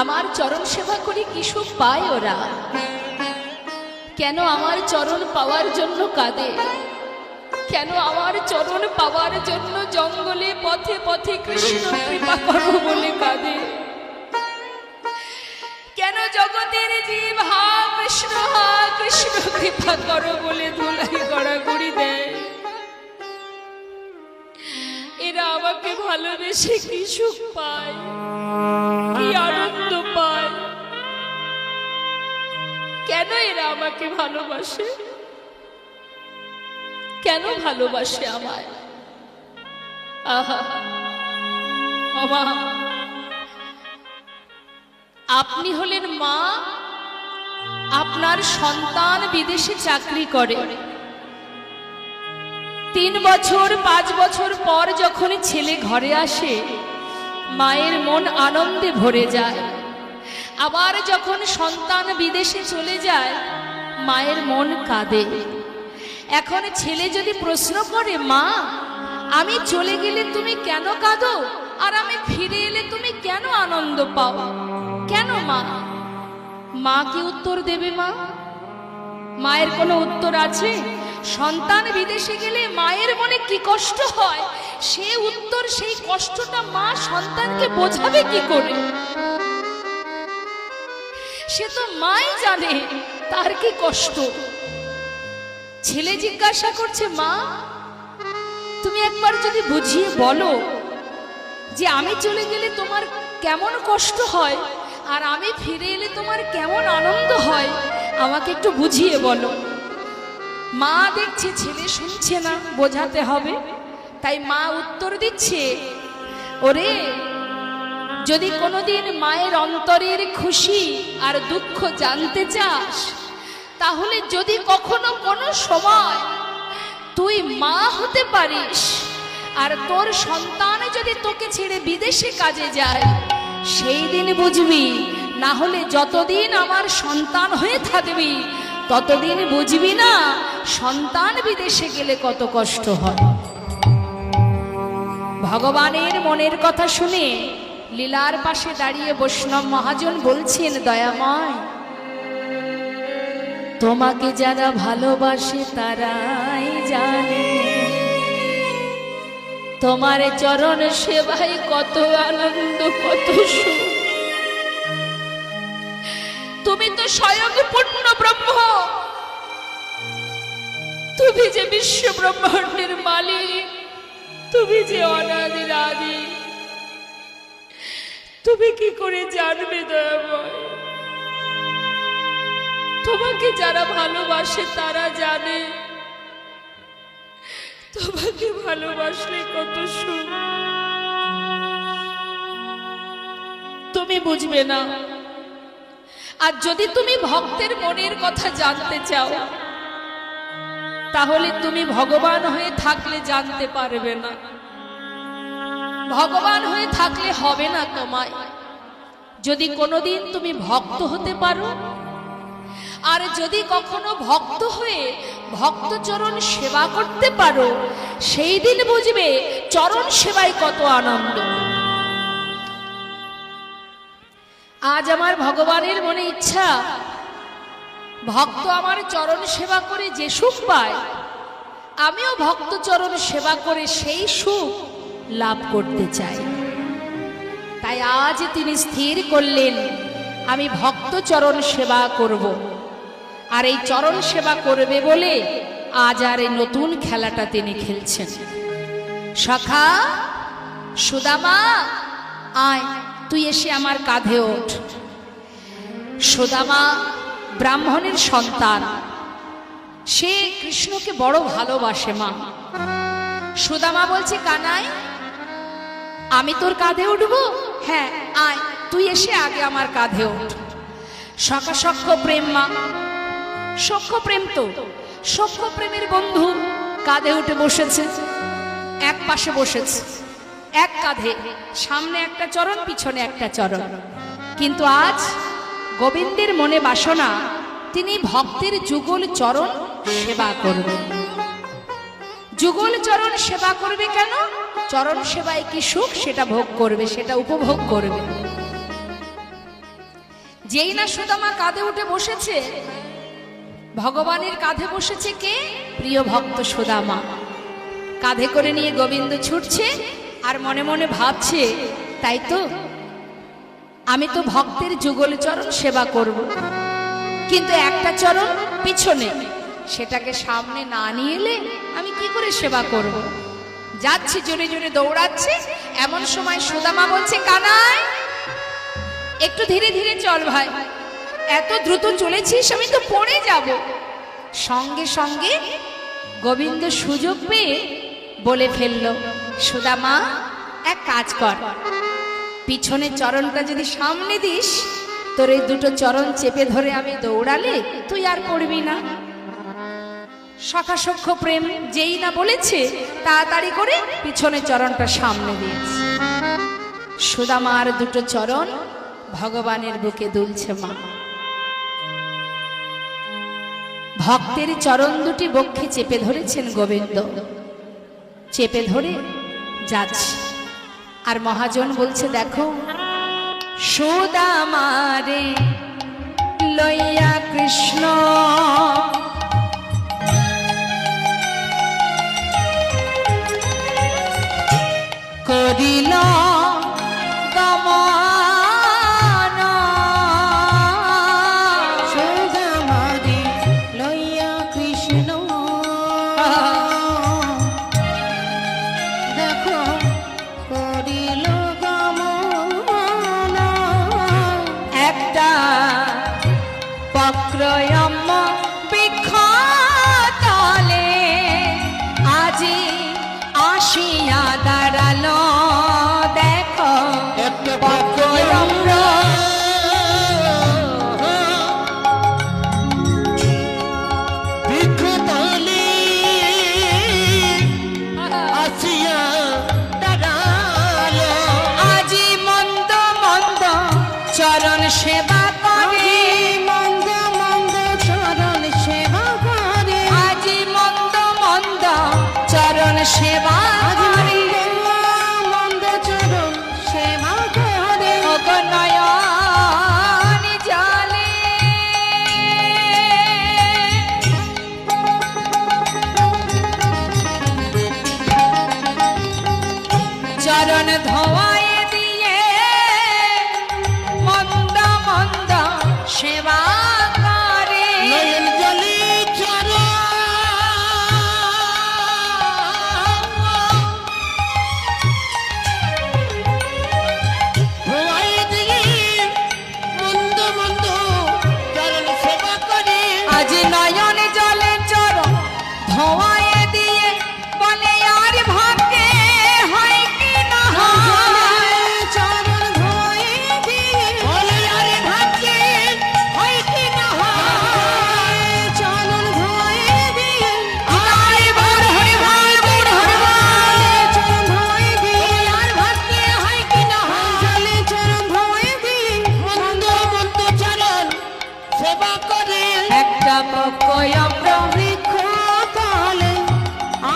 আমার চরণ সেবা করে কি সুখ পায় ওরা? কেন আমার চরণ পাওয়ার জন্য কাঁদে? কেন আমার চরণ পাওয়ার জন্য জঙ্গলে পথে পথে কৃষ্ণ কৃপা করো বলে কাঁদে? কেন জগতের জীব হা কৃষ্ণ কৃপা করো বলে ধুলাই গড়াগড়ি দেয়? এরা আমাকে ভালোবেসে কি সুখ পায়, কি আনন্দ পায়? কেন এরা আমাকে ভালোবাসে? কেন ভালোবাসে আমায়? আহা মা, আপনি হলেন মা, আপনার সন্তান বিদেশে চাকরি করে। 3 বছর 5 বছর পর যখন ছেলে ঘরে আসে, মায়ের মন আনন্দে ভরে যায়। আবার যখন সন্তান বিদেশে চলে যায়, মায়ের মন কাঁদে। এখন ছেলে যদি প্রশ্ন করে, মা আমি চলে গেলে তুমি কেন কাঁদো, আর আমি ফিরে এলে তুমি কেন আনন্দ পাও? কেন মা? মা কি উত্তর দেবে? মা, মায়ের কোনো উত্তর আছে? সন্তান বিদেশে গেলে মায়ের মনে কি কষ্ট হয়, সে উত্তর, সেই কষ্টটা মা সন্তানকে বোঝাবে কি করে? সে তো মাই জানে তার কি কষ্ট। ছেলে জিজ্ঞাসা করছে, মা তুমি একবার যদি বুঝিয়ে বলো যে আমি চলে গেলে তোমার কেমন কষ্ট হয়, আর আমি ফিরে এলে তোমার কেমন আনন্দ হয়, আমাকে একটু বুঝিয়ে বলো। মা দেখছে ছেলে শুনছে না, বোঝাতে হবে, তাই মা উত্তর দিচ্ছে, ওরে যদি কোনোদিন মায়ের অন্তরের খুশি আর দুঃখ জানতে চাস, তাহলে যদি কখনো কোনো সময় তুই মা হতে পারিস, আর তোর সন্তান যদি তোকে ছেড়ে বিদেশে কাজে যায়, সেই দিন বুঝবি। না হলে যতদিন আমার সন্তান হয়ে থাকবি, ততদিন বুঝবি না সন্তান বিদেশে গেলে কত কষ্ট হয়। ভগবানের মনের কথা শুনে লীলার পাশে দাঁড়িয়ে বৈষ্ণব মহাজন বলছেন, দয়াময় তোমাকে যারা ভালোবাসে তারাই জানে তোমার চরণ সেবায় কত আনন্দ, কত সুখ। তুমি তো স্বয়ং পূর্ণ ব্রহ্ম, তুমি যে বিশ্ব ব্রহ্মাণ্ডের মালিক, তুমি যে অনাদির আদি, তুমি কি করে জানবে দয়াময়? তোমাকে যারা ভালোবাসে তারা জানে তোমাকে ভালোবাসলে কত সুখ। তুমি বুঝবে না। আর যদি তুমি ভক্তের মনের কথা জানতে চাও, তাহলে তুমি ভগবান হয়ে থাকলে জানতে পারবে না। ভগবান হয়ে থাকলে হবে না তোমায়। যদি কোনোদিন তুমি ভক্ত হতে পারো, আর যদি কখনো ভক্ত হয়ে ভক্ত চরণ সেবা করতে পারো, সেই দিন বুঝবে চরণ সেবায় কত আনন্দ। আজ আমার ভগবানের মনে ইচ্ছা, ভক্ত আমার চরণ সেবা করে যে সুখ পায়, আমিও ভক্ত চরণ সেবা করে সেই সুখ লাভ করতে চাই। তাই আজ তিনি স্থির করলেন, আমি ভক্ত চরণ সেবা করব। আর এই চরণ সেবা করবে বলে আজ আর এই নতুন খেলাটা তিনি খেলছেন। সখা সুদামা, আয় তুই এসে আমার কাঁধে ওঠ। সুদামা ব্রাহ্মণের সন্তান, সে কৃষ্ণকে বড় ভালোবাসে। মা সুদামা বলছে, কানাই আমি তোর কাঁধে উঠবো? হ্যাঁ আয়, তুই এসে আগে আমার কাঁধে ওঠ। সখা সখ্য প্রেম, মা সখ্য প্রেম, তো সখ্য প্রেমের বন্ধু কাঁধে উঠে বসেছে, এক পাশে বসেছে, এক কাঁধে, সামনে একটা চরণ, পিছনে একটা চরণ। কিন্তু আজ গোবিন্দের মনে বাসনা, তিনি ভক্তের যুগল চরণ সেবা করবেন। যুগল চরণ সেবা করবে কেন? চরণ সেবায় কি সুখ সেটা ভোগ করবে, সেটা উপভোগ করবে। যেই না সুদামা কাঁধে উঠে বসেছে, ভগবানের কাঁধে বসেছে কে? প্রিয় ভক্ত সুদামা। কাঁধে করে নিয়ে গোবিন্দ ছুটছে আর মনে মনে ভাবছে, তাই তো আমি তো ভক্তের যুগল চরণ সেবা করব, কিন্তু একটা চরণ পিছনে, সেটাকে সামনে না নিয়ে এলে আমি কি করে সেবা করব? যাচ্ছে জোরে জোরে দৌড়াচ্ছে। এমন সময় সুদামা বলছে, কানাই একটু ধীরে ধীরে চল ভাই, এত দ্রুত চলেছিস আমি তো পড়ে যাব। সঙ্গে সঙ্গে গোবিন্দ সুযোগ পেয়ে বলে ফেলল, সুদামা এক কাজ কর, পিছনের চরণটা যদি সামনে দিস, তোর এই দুটো চরণ চেপে ধরে আমি দৌড়ালে তুই আর পড়বি না। সখাসখ্য প্রেম যেই না বলেছে, তাড়াতাড়ি করে পিছনের চরণটা সামনে দিয়েছে। সুদামার দুটো চরণ ভগবানের বুকে দুলছে মা। ভক্তের চরণ দুটি বক্ষে চেপে ধরেছেন গোবিন্দ, চেপে ধরে যাচ্ছে। আর মহাজন বলছে, দেখো সুদামারে লইয়া কৃষ্ণ করিল গমন, সুদামারে লইয়া কৃষ্ণ দেখো করিল গমন, একটা বক্রয়ম বৃক্ষ তলে আজি আসিয়া দাঁড়ালো। দেখো একটা বক্রয়ম বৃক্ষতলে আসিয়া দাঁড়ালো, আজি মন্দ মন্দ চরণ সেবা করে, মন্দ মন্দ চরণ সেবা করে, আজি মন্দ মন্দ চরণ সেবা করে, মন্দ চরণ সেবা করে, নয়ন জলে চরণ ধোয়ায় দিয়ে মন্দ মন্দ সেবা করে। নয়ন জলে চরণ ধোয়াই দিয়ে মন্দ মন্দ চরণ সেবা করে, আজ নয়ন জলে চরণ ধোয়ায় দিয়ে বলে আর ভাগ্যে হয় কি না হয়। চরণ ধোয়ে দিয়ে বলে আরে ভাগ্যে হয় কি না হয়, চরণ ধোয়ে দিয়ে আয় বড় হরি বল, বড় হরি বল। চরণ ধোয়ে দিয়ে আর ভাগ্যে হয় কি না হয়, জলে চরণ ধোয়ে দিয়ে মন্দ মন্দ চরণ সেবা করে, একটা বক্রয়ম বৃক্ষ তলে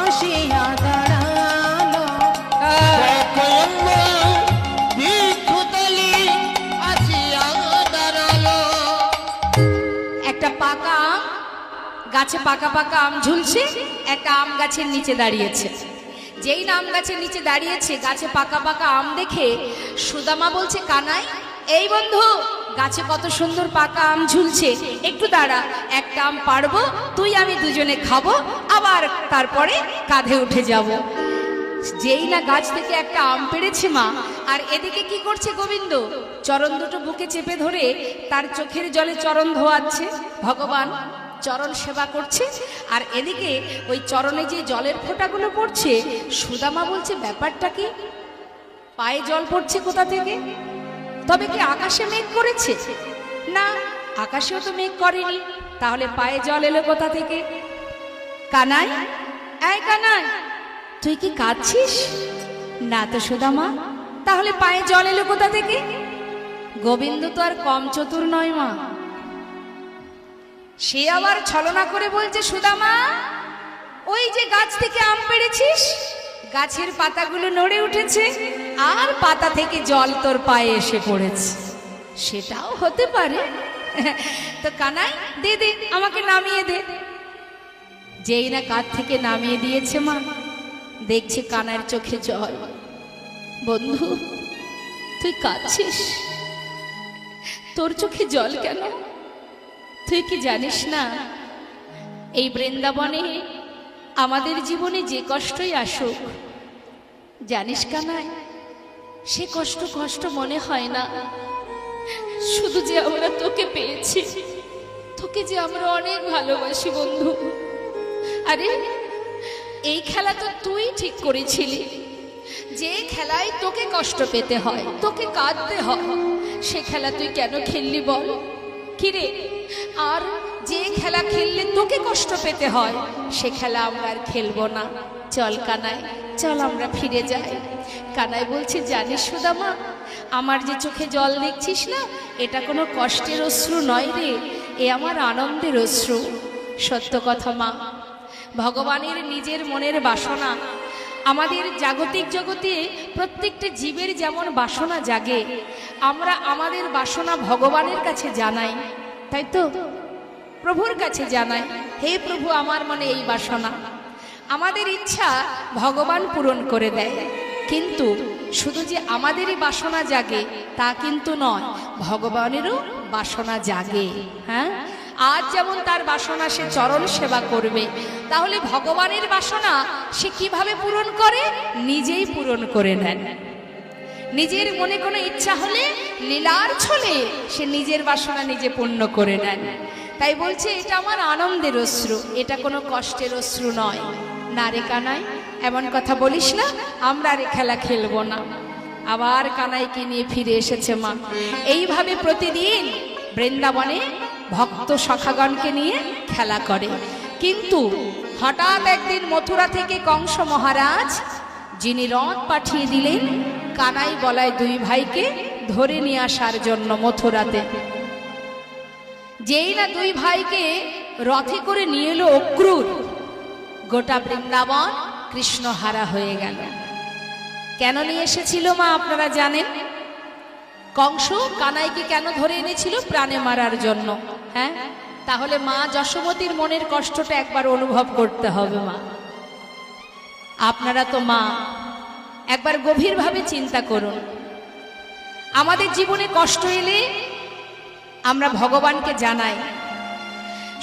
আসিয়া দাঁড়ালো, বৃক্ষতলে আসিয়া দাঁড়ালো। একটা পাকা আম গাছে, পাকা পাকা আম ঝুলছে, একটা আম গাছের নিচে দাঁড়িয়েছে। যেই না আম গাছের নিচে দাঁড়িয়েছে, গাছে পাকা পাকা আম দেখে সুদামা বলছে, কানাই এই বন্ধু, গাছে কত সুন্দর পাকা আম ঝুলছে, একটু দাঁড়া, একটা আম পারবো, তুই আমি দুজনে খাবো, আবার তারপরে কাঁধে উঠে যাব। যেই না গাছ থেকে একটা আম পেড়েছে মা, আর এদিকে কি করছে গোবিন্দ? চরণ দুটো বুকে চেপে ধরে তার চোখের জলে চরণ ধোয়াচ্ছে, ভগবান চরণ সেবা করছে। আর এদিকে ওই চরণে যে জলের ফোঁটাগুলো পড়ছে, সুদামা বলছে, ব্যাপারটা কি? পায়ে জল পড়ছে কোথা থেকে? তবে কি আকাশে মেঘ করেছে? না, আকাশেও তো মেঘ করেনি, তাহলে পায়ে জল এলো কোথা থেকে? কানাই, এই কানাই, তুই কি কাঁদছিস? না তো সুদামা, তাহলে পায়ে জল এলো কোথা থেকে? গোবিন্দ তো আর কম চতুর নয় মা। সে আবার ছলনা করে বলছে, সুদামা ওই যে গাছ থেকে আম পেড়েছিস, গাছের পাতাগুলো নড়ে উঠেছে আর পাতা থেকে জল তোর পায়ে এসে পড়েছে। সেটাও হতে পারে। তো কানাই, দে দে, আমাকে নামিয়ে দে। যেই না কাঁধ থেকে নামিয়ে দিয়েছে মা, দেখছে কানাইয়ের চোখে জল। বন্ধু, তুই কাঁদছিস? তোর চোখে জল কেন? তুই কি জানিস না, এই বৃন্দাবনে আমাদের জীবনে যে কষ্টই আসুক, জানিস কানাই, সে কষ্ট কষ্ট মনে হয় না। শুধু যে আমরা তোকে পেয়েছি, তোকে যে আমরা অনেক ভালোবাসি বন্ধু। আরে এই খেলা তো তুই ঠিক করেছিলি। যে খেলায় তোকে কষ্ট পেতে হয়, তোকে কাঁদতে হয়, সে খেলা তুই কেন খেললি বল? কিরে, আর যে খেলা খেললে তোকে কষ্ট পেতে হয়, সে খেলা আমরা আর খেলবো না। চল কানাই, চল আমরা ফিরে যাই। কানাই বলছে, জানিস সুদামা, আমার যে চোখে জল দেখছিস না, এটা কোনো কষ্টের অশ্রু নয় রে, এ আমার আনন্দের অশ্রু। সত্য কথা মা, ভগবানের নিজের মনের বাসনা। আমাদের জাগতিক জগতে প্রত্যেকটা জীবের যেমন বাসনা জাগে, আমরা আমাদের বাসনা ভগবানের কাছে জানাই, তাই তো? প্রভুর কাছে জানাই, হে প্রভু, আমার মনে এই বাসনা। আমাদের ইচ্ছা ভগবান পূরণ করে দেয়। কিন্তু শুধু যে আমাদেরই বাসনা জাগে তা কিন্তু নয়, ভগবানেরও বাসনা জাগে। হ্যাঁ, আজ যেমন তার বাসনা সে চরণ সেবা করবে, তাহলে ভগবানের বাসনা সে কিভাবে পূরণ করে? নিজেই পূরণ করে নেন। নিজের মনে কোনো ইচ্ছা হলে লীলার ছলে সে নিজের বাসনা নিজে পূর্ণ করে নেন। তাই বলছে, এটা আমার আনন্দের অশ্রু, এটা কোনো কষ্টের অশ্রু নয়। না রে কানাই, এমন কথা বলিস না, আমরা আর খেলা খেলবো না। আবার কানাইকে নিয়ে ফিরে এসেছে মা। এইভাবে প্রতিদিন বৃন্দাবনে ভক্ত সখাগণকে নিয়ে খেলা করে। কিন্তু হঠাৎ একদিন মথুরা থেকে কংস মহারাজ, যিনি রথ পাঠিয়ে দিলেন কানাই বলায় দুই ভাইকে ধরে নিয়ে আসার জন্য মথুরাতে। যেই না দুই ভাইকে রথে করে নিয়ে এলো অক্রূর, গোটা বৃন্দাবন কৃষ্ণহারা হয়ে গেল। কেন নিয়ে এসেছিল মা আপনারা জানেন? কংস কানাইকে কেন ধরে এনেছিল? প্রাণে মারার জন্য। হ্যাঁ, তাহলে মা যশোমতীর মনের কষ্টটা একবার অনুভব করতে হবে মা। আপনারা তো মা, একবার গভীরভাবে চিন্তা করুন। আমাদের জীবনে কষ্ট এলে আমরা ভগবানকে জানাই,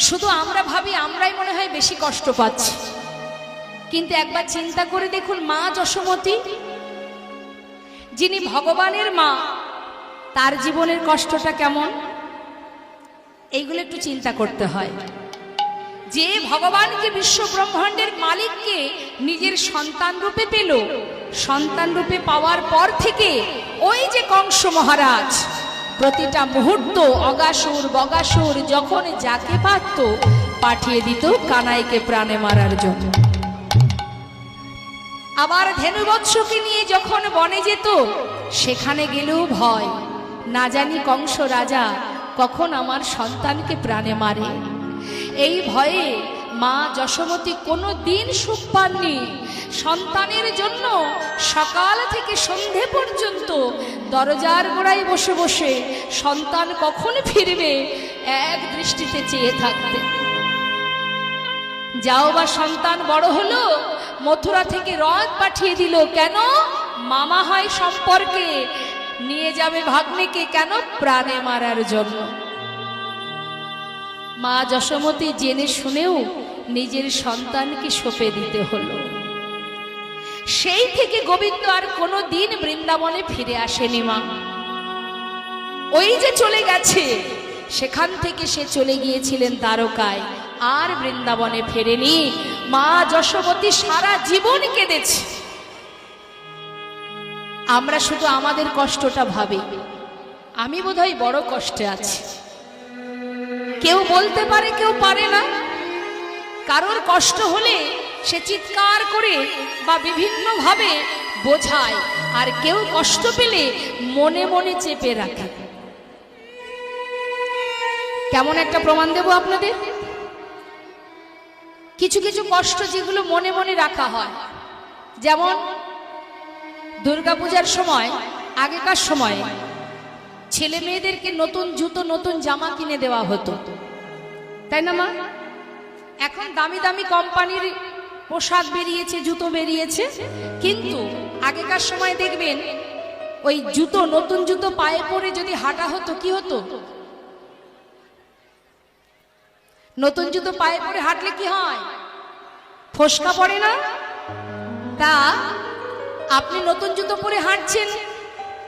শুধু আমরা ভাবি আমরাই মনে হয় বেশি কষ্ট পাচ্ছি। কিন্তু একবার চিন্তা করে দেখুন, মা যশোমতী, যিনি ভগবানের মা, তার জীবনের কষ্টটা কেমন, এইগুলো একটু চিন্তা করতে হয়। যে ভগবানকে, বিশ্ব ব্রহ্মাণ্ডের মালিককে নিজের সন্তান রূপে পেল, সন্তান রূপে পাওয়ার পর থেকে ওই যে কংস মহারাজ প্রতিটা মুহূর্ত অগাসুর বগাসুর যখন যাকে পারত পাঠিয়ে দিত কানাইকে প্রাণে মারার জন্য। আবার ধেনুবৎসকে নিয়ে যখন বনে যেত, সেখানে গেলেও ভয়, না জানি কংস রাজা কখন আমার সন্তানকে প্রাণে মারে। এই ভয়ে মা যশোমতী কোনো দিন সুখ পাননি। সন্তানের জন্য সকাল থেকে সন্ধে পর্যন্ত দরজার গোড়ায় বসে বসে সন্তান কখন ফিরবে এক দৃষ্টিতে চেয়ে থাকতে। যাও বা সন্তান বড় হলো, মথুরা থেকে রথ পাঠিয়ে দিল। কেন? মামা হয় সম্পর্কে, নিয়ে যাবে ভাগ্নেকে, কেন? প্রাণে মারার জন্য। মা যশোমতী জেনে শুনেও নিজের সন্তানকে সঁপে দিতে হলো। সেই থেকে গোবিন্দ আর কোনো দিন বৃন্দাবনে ফিরে আসেনি মা। ওই যে চলে গেছে, সেখান থেকে সে চলে গিয়েছিলেন দ্বারকায়, আর বৃন্দাবনে ফেরেনি। মা যশোমতী সারা জীবন কেঁদেছে। আমরা শুধু আমাদের কষ্টটা ভাবি, আমি বোধহয় বড় কষ্টে আছি। কেউ বলতে পারে, কেউ পারে না। কারোর কষ্ট হলে সে চিৎকার করে বা বিভিন্নভাবে বোঝায়, আর কেউ কষ্ট পেলে মনে মনে চেপে রাখে। কেমন একটা প্রমাণ দেব আপনাদের। কিছু কিছু কষ্ট যেগুলো মনে মনে রাখা হয়, যেমন দুর্গাপূজার সময়, আগেকার সময়ে ছেলে মেয়েদেরকে নতুন জুতো নতুন জামা কিনে দেওয়া হতো, তাই না মা? এখন দামি দামি কোম্পানির পোশাক বেরিয়েছে, জুতো বেরিয়েছে, কিন্তু আগেকার সময় দেখবেন ওই জুতো, নতুন জুতো পায়ে পরে যদি হাঁটা হতো, কি হতো? নতুন জুতো পায়ে পরে হাঁটলে কি হয়? ফোসকা পড়ে না? তা আপনি নতুন জুতো পরে হাঁটছেন,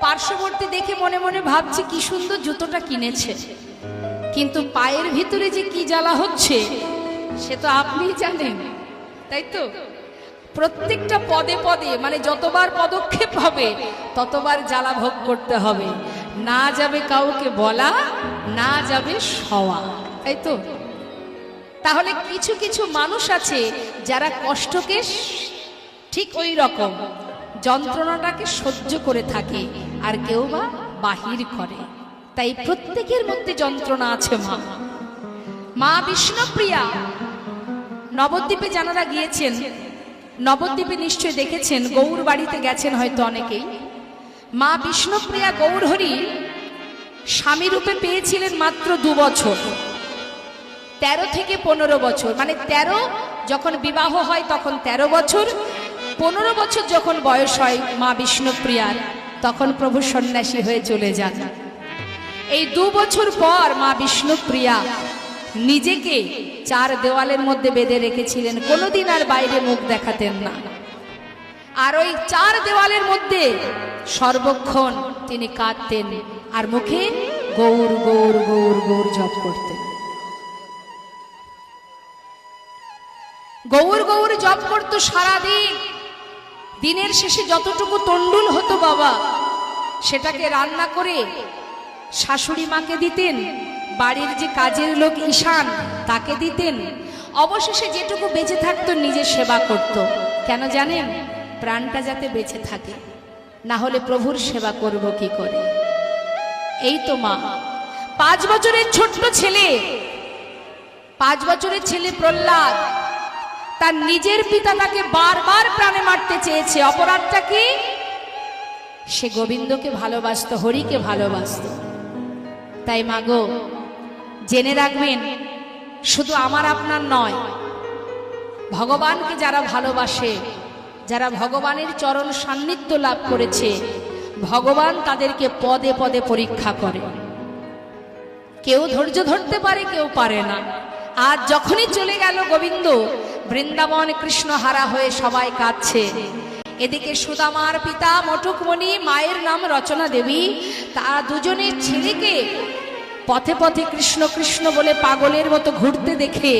পার্শ্ববর্তী দেখে মনে মনে ভাবছে কি সুন্দর জুতোটা কিনেছে, কিন্তু পায়ের ভিতরে যে কি জ্বালা হচ্ছে সে তো আপনিই জানেন, তাই তো? প্রত্যেকটা পদে পদে মানে যতবার পদক্ষেপ হবে ততবার জ্বালা ভোগ করতে হবে, না যাবে কাউকে বলা, না যাবে শোয়া, তাই তো? তাহলে কিছু কিছু মানুষ আছে যারা কষ্টকে ঠিক ওই রকম যন্ত্রণাটাকে সহ্য করে থাকে, আর কেউ বা বাহির করে। তাই প্রত্যেকের মধ্যে যন্ত্রণা আছে। মা বিষ্ণুপ্রিয়া নবদ্বীপে যারা গিয়েছেন, নবদ্বীপে নিশ্চয় দেখেছেন, গৌর বাড়িতে গেছেন হয়তো অনেকেই। মা বিষ্ণুপ্রিয়া গৌরহরি স্বামী রূপে পেয়েছিলেন মাত্র 2 বছর, 13 থেকে 15 বছর, মানে 13 যখন বিবাহ হয় তখন 13 বছর, 15 বছর যখন বয়স হয় মা বিষ্ণুপ্রিয়ার তখন প্রভু সন্ন্যাসী হয়ে চলে যান। এই 2 বছর পর মা বিষ্ণুপ্রিয়া নিজেকে 4 দেওয়ালের মধ্যে বেঁধে রেখেছিলেন, কোনোদিন আর বাইরে মুখ দেখাতেন না। আর ওই 4 দেওয়ালের মধ্যে সর্বক্ষণ তিনি কাঁদতেন আর মুখে গৌর গৌর গৌর গৌর জপ করতেন। গৌর গৌর জপ করতো সারাদিন। দিনের শেষে যতটুকু তন্ডুল হতো বাবা, সেটাকে রান্না করে শাশুড়ি মাকে দিতেন, বাড়ির যে কাজের লোক ঈশান তাকে দিতেন, অবশেষে যেটুকু বেঁচে থাকতো নিজে সেবা করত। কেন জানেন? প্রাণটা যাতে বেঁচে থাকে, না হলে প্রভুর সেবা করব কি করে? এই তো মা। 5 বছরের ছোট্ট ছেলে, 5 বছরের ছেলে প্রহ্লাদ তার নিজের পিতাটাকে বারবার প্রাণে মারতে চেয়েছে। অপরাধটা কি? সে গোবিন্দকে ভালোবাসতো, হরিকে ভালোবাসতো। তাই মাগো, জেনে রাখবেন, শুধু আমার আপনার নয়, ভগবানকে যারা ভালোবাসে, যারা ভগবানের চরণ সান্নিধ্য লাভ করেছে, ভগবান তাদেরকে পদে পদে পরীক্ষা করে। কেউ ধৈর্য ধরতে পারে, কেউ পারে না। আজ যখনই চলে গেল গোবিন্দ, বৃন্দাবন কৃষ্ণ হারা হয়ে সবাই কাঁদছে। এদিকে সুদামার পিতা মটুকমণি, মায়ের নাম রচনা দেবী, তারা দুজনের ছেলেকে পথে পথে কৃষ্ণ কৃষ্ণ বলে পাগলের মতো ঘুরতে দেখে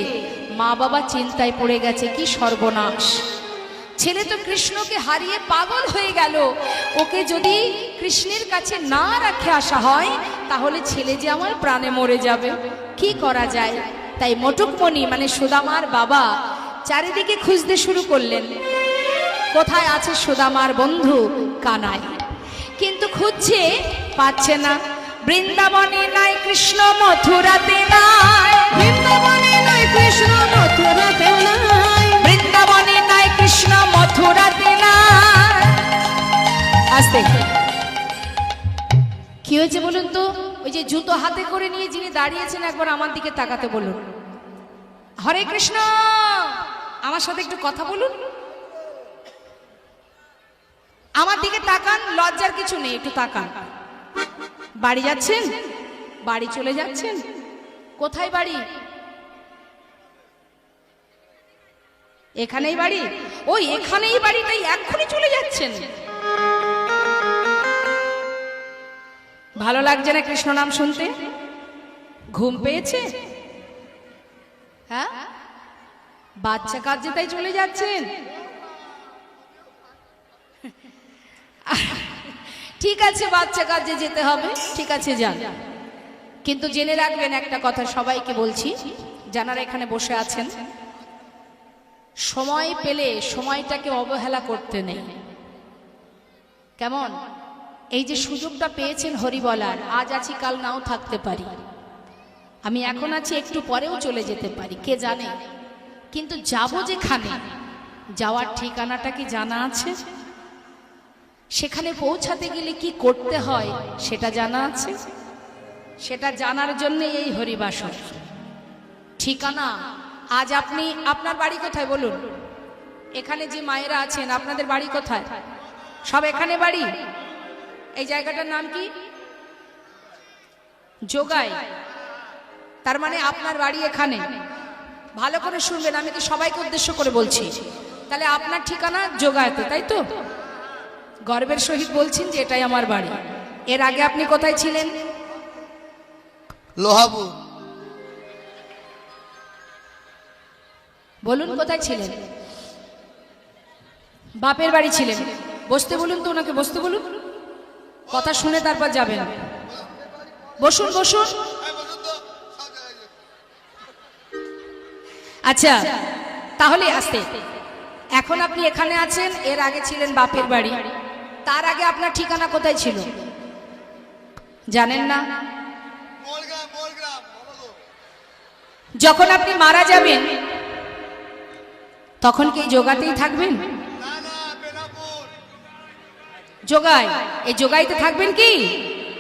মা বাবা চিন্তায় পড়ে গেছে, কি সর্বনাশ! ছেলে তো কৃষ্ণকে হারিয়ে পাগল হয়ে গেল, ওকে যদি কৃষ্ণের কাছে না রাখে আসা হয় তাহলে ছেলে যে আমার প্রাণে মরে যাবে, কি করা যায়? তাই মটুকমণি মানে সুদামার বাবা চারিদিকে খুঁজতে শুরু করলেন, কোথায় আছে সুদামার বন্ধু কানাই। কিন্তু খুঁজছে, পাচ্ছে না। বৃন্দাবনে নাই কৃষ্ণ, মথুরাতে নাই, বৃন্দাবনে নাই কৃষ্ণ, মথুরাতে নাই, বৃন্দাবনে নাই কৃষ্ণ, মথুরাতে নাই। আস্তে, কি হয়েছে বলুন তো? ওই যে জুতো হাতে করে নিয়ে যিনি দাঁড়িয়েছেন, একবার আমার দিকে তাকাতে বলুন। হরে কৃষ্ণ, আমার সাথে একটু কথা বলুন। আমার দিকে তাকান, লজ্জার কিছু নেই, একটু তাকান। বাড়ি যাচ্ছেন? বাড়ি চলে যাচ্ছেন? কোথায় বাড়ি? এখানেই বাড়ি? ওই এখানেই বাড়ি, তাই এক্ষুনি চলে যাচ্ছেন? ভালো লাগছে না কৃষ্ণ নাম শুনতে? ঘুম পেয়েছে? হ্যাঁ, বাচ্চা কাজে তাই চলে যাচ্ছেন? ঠিক আছে, বাচ্চা কাজে যেতে হবে, ঠিক আছে যান। কিন্তু জেনে রাখবেন একটা কথা, সবাইকে বলছি যারা এখানে বসে আছেন, সময় পেলে সময়টাকে অবহেলা করতে নেই। কেমন? এই যে সুযোগটা পেয়েছেন হরি বলার, আজ আছি কাল নাও থাকতে পারি, আমি এখন আছি একটু পরেও চলে যেতে পারি, কে জানে? কিন্তু যাব যেখানে, যাওয়ার ঠিকানাটা কি জানা আছে? সেখানে পৌঁছাতে গেলে কি করতে হয় সেটা জানা আছে? সেটা জানার জন্য এই হরিবাসর। ঠিকানা, আজ আপনি, আপনার বাড়ি কোথায় বলুন? এখানে যে মায়েরা আছেন আপনাদের বাড়ি কোথায়? সব এখানে বাড়ি? এই জায়গাটার নাম কি? যোগাই। তার মানে আপনার বাড়ি এখানে। ভালো করে শুনবেন, আমি কি সবাইকে উদ্দেশ্য করে বলছি। তাহলে আপনার ঠিকানা যোগাইতে, তাই তো? গর্বের সহিত বলছেন যে এটাই আমার বাড়ি। এর আগে আপনি কোথায় ছিলেন? লোহাপুর। বলুন কোথায় ছিলেন? বাপের বাড়ি ছিলেন। বসতে বলুন তো, ওনাকে বসতে বলুন, কথা শুনে তারপর যাবেন। বসুন বসুন। আচ্ছা, তাহলে আসতে, এখন আপনি এখানে আছেন, এর আগে ছিলেন বাপের বাড়ি। তার আগে আপনার ঠিকানা কোথায় ছিল জানেন না? যখন আপনি মারা যাবেন তখন কি যোগাতেই থাকবেন? যোগাই, এই যোগাইতে থাকবেন কি?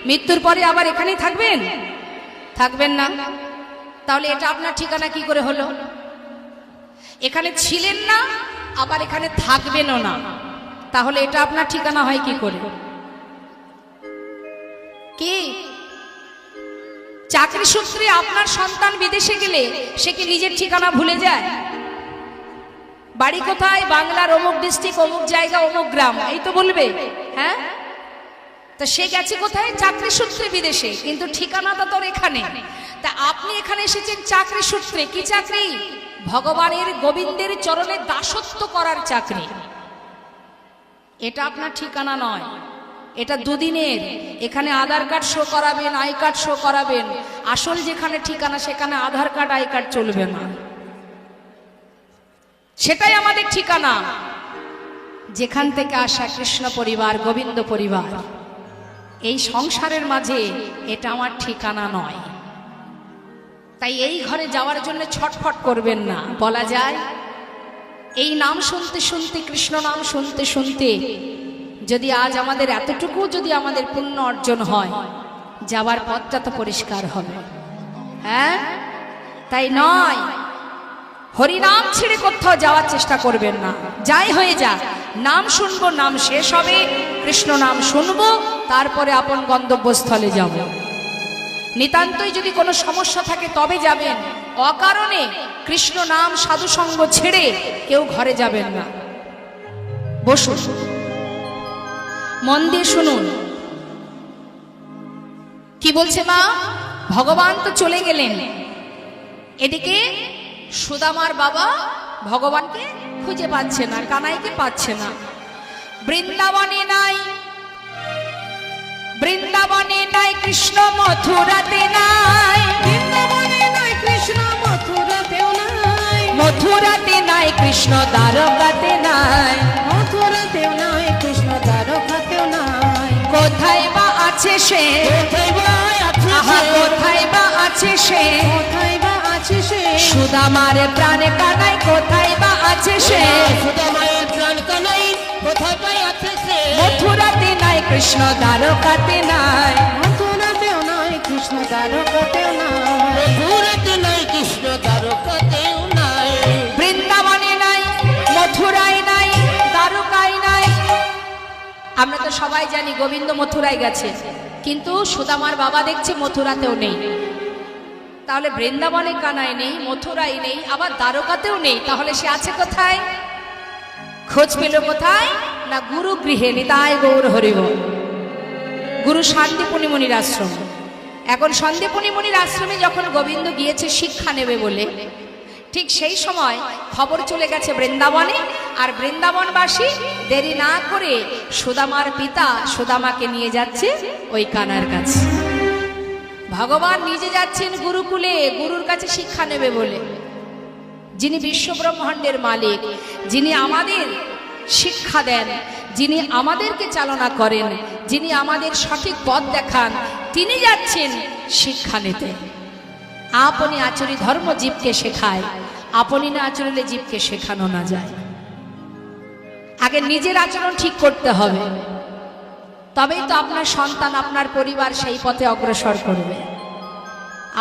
মৃত্যুর পরে আবার এখানেই থাকবেন? থাকবেন না। তাহলে এটা আপনার ঠিকানা কি করে হলো? এখানে ছিলেন না, আবার এখানে থাকবেনও না, তাহলে এটা আপনার ঠিকানা হয় কি করে? কি চাকরি সূত্রে আপনার সন্তান বিদেশে গেলে সে কি নিজের ঠিকানা ভুলে যায়? বাড়ি কোথায়? বাংলার অমুক ডিস্ট্রিক্ট, অমুক জায়গা, অমুক গ্রাম, এই তো বলবে। হ্যাঁ, তা সে গেছে কোথায়? চাকরি সূত্রে বিদেশে, কিন্তু ঠিকানাটা তোর এখানে। তা আপনি এখানে এসেছেন চাকরি সূত্রে। কি চাকরি? ভগবানের গোবিন্দের চরণে দাসত্ব করার চাকরি। এটা আপনার ঠিকানা নয়, এটা দুদিনের। এখানে আধার কার্ড শো করাবেন, আই কার্ড শো করাবেন। আসল যেখানে ঠিকানা সেখানে আধার কার্ড, আই কার্ড চলবে না। সেটাই আমাদের ঠিকানা। যেখান থেকে আসা কৃষ্ণ পরিবার, গোবিন্দ পরিবার, এই সংসারের মাঝে এটা আমার ঠিকানা নয়। তাই এই ঘরে যাওয়ার জন্য ছটফট করবেন না। বলা যায় এই নাম শুনতে শুনতে, কৃষ্ণ নাম শুনতে শুনতে যদি আজ আমাদের এতটুকু যদি আমাদের পুণ্য অর্জন হয়, যাওয়ার পথটা তো পরিষ্কার হবে। হ্যাঁ, তাই নয় হরিনাম ছেড়ে কোথাও যাওয়ার চেষ্টা করবেন না। যাই হয়ে যা, নাম শুনবো, নাম শেষ হবে, কৃষ্ণ নাম শুনবো, তারপরে আপন গন্তব্যস্থলে যাব। নিতান্তই যদি কোনো সমস্যা থাকে তবে যাবেন। অকারণে কৃষ্ণ নাম সাধু সঙ্গ ছেড়ে কেউ ঘরে যাবেন না। বসুন, মন দিয়ে শুনুন কি বলছে মা। ভগবান তো চলে গেলেন, এদিকে সুদামার বাবা ভগবানকে খুঁজে পাচ্ছে না, কানাইকে পাচ্ছে না। বৃন্দাবনে নাই, বৃন্দাবনে নাই কৃষ্ণ, মথুরাতে নাই, বৃন্দাবনে নাই কৃষ্ণ, মথুরাতেও নাই, মথুরাতে নাই কৃষ্ণ, দ্বারকাতে নাই, মথুরাতেও নাই কৃষ্ণ, দ্বারকাতেও নাই। কোথায় বা আছে সে? কোথায় বা আছে আহা, সে? কোথায় বা আছে সে? কোথায় বা আছে সে? সুদামার প্রাণে কানাই, কোথায় বা আছে সে? সুদামায়ের প্রাণ কানাই, কোথায় বা আছে সে? মথুরাতে নাই কৃষ্ণ, দ্বারকাতে নাই, মথুরাতেও নাই কৃষ্ণ, দ্বারকাতেও নাই, মথুরাতে নাই কৃষ্ণ, দ্বারকাতেও নাই। বৃন্দাবনে নাই, মথুরায় নাই, দ্বারকায় নাই। আমরা তো সবাই জানি গোবিন্দ মথুরায় গেছে, কিন্তু সুদামার বাবা দেখছে মথুরাতেও নেই। তাহলে বৃন্দাবনে কানায় নেই, মথুরায় নেই, আবার দ্বারকাতেও নেই, তাহলে সে আছে কোথায়? খোঁজ পেল কোথায়? না গুরু গৃহে। নিতাই গৌর হরিবল। গুরু শান্তিপুনি মুনির আশ্রম। এখন সন্দীপুনি মুনির আশ্রমে যখন গোবিন্দ গিয়েছে শিক্ষা নেবে বলে, ঠিক সেই সময় খবর চলে গেছে বৃন্দাবনে। আর বৃন্দাবনবাসী দেরি না করে সুদামার পিতা সুদামাকে নিয়ে যাচ্ছে ওই কানার কাছে। ভগবান নিজে যাচ্ছেন গুরুকুলে, গুরুর কাছে শিক্ষা নেবে বলে। যিনি বিশ্বব্রহ্মাণ্ডের মালিক, যিনি আমাদের শিক্ষা দেন, যিনি আমাদেরকে চালনা করেন, যিনি আমাদের সঠিক পথ দেখান, তিনি যাচ্ছেন শিক্ষা নিতে। আপনি আচরি ধর্ম জীবকে শেখায়, আপনি না আচরণে জীবকে শেখানো না যায়। আগে নিজের আচরণ ঠিক করতে হবে। তবেই তো আপনার সন্তান, আপনার পরিবার সেই পথে অগ্রসর করবে।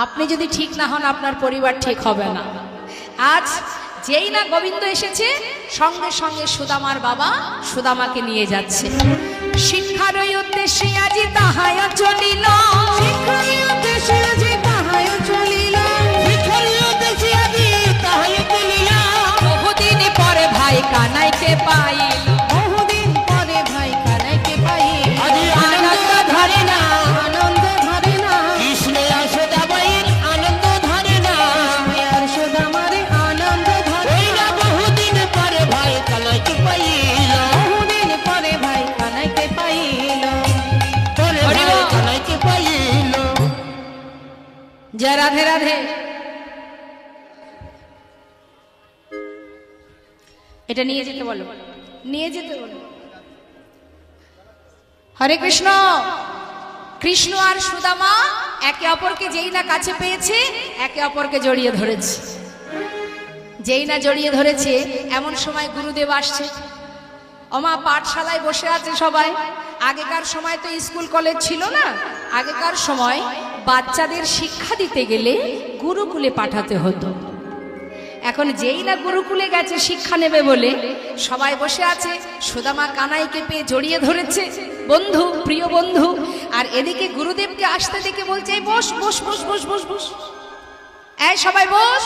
আপনি যদি ঠিক না হন, আপনার পরিবার ঠিক হবে না। আজ যেই না গোবিন্দ এসেছে, সঙ্গে সঙ্গে সুদামার বাবা সুদামাকে নিয়ে যাচ্ছে। শিক্ষার উদ্দেশ্যে আজি তাহাই চলিল, শিক্ষার উদ্দেশ্যে আজি তাহাই চলিল, শিক্ষার উদ্দেশ্যে আজি তাহাই চলিল। বহুদিন পরে ভাই কানাইকে পাইল, বহুদিন পরে ভাই কানাইকে পাইল। আজি আনন্দ ধরে না, আনন্দ ধরে না, কৃষ্ণ আর সুদামায়ের আনন্দ ধরে না, আর সুদামার আনন্দ ধরে না। বহুদিন পরে ভাই কানাইকে পাইল, বহুদিন পরে ভাই কানাইকে পাইল, পরে ভাই কানাইকে পাইল। জয় রাধে রাধে। এটা নিয়ে যেতে বলো, নিয়ে যেতে বলো। হরে কৃষ্ণ। কৃষ্ণ আর সুদামা একে অপরকে যেই না কাছে পেয়েছে, একে অপরকে জড়িয়ে ধরেছে। যেই না জড়িয়ে ধরেছে, এমন সময় গুরুদেব আসছে। ওমা পাঠশালায় বসে আছে সবাই। আগেকার সময় তো স্কুল কলেজ ছিল না। আগেকার সময় বাচ্চাদের শিক্ষা দিতে গেলে গুরুকুলে পাঠাতে হতো। এখন যেই না গুরুকুলে গেছে শিক্ষা নেবে বলে, সবাই বসে আছে। সুদামা কানাইকে পেয়ে জড়িয়ে ধরেছে, বন্ধু, প্রিয় বন্ধু। আর এদিকে গুরুদেবকে আসতে দেখে বলছে, এই বস বস বস বস বস বস, এই সবাই বস।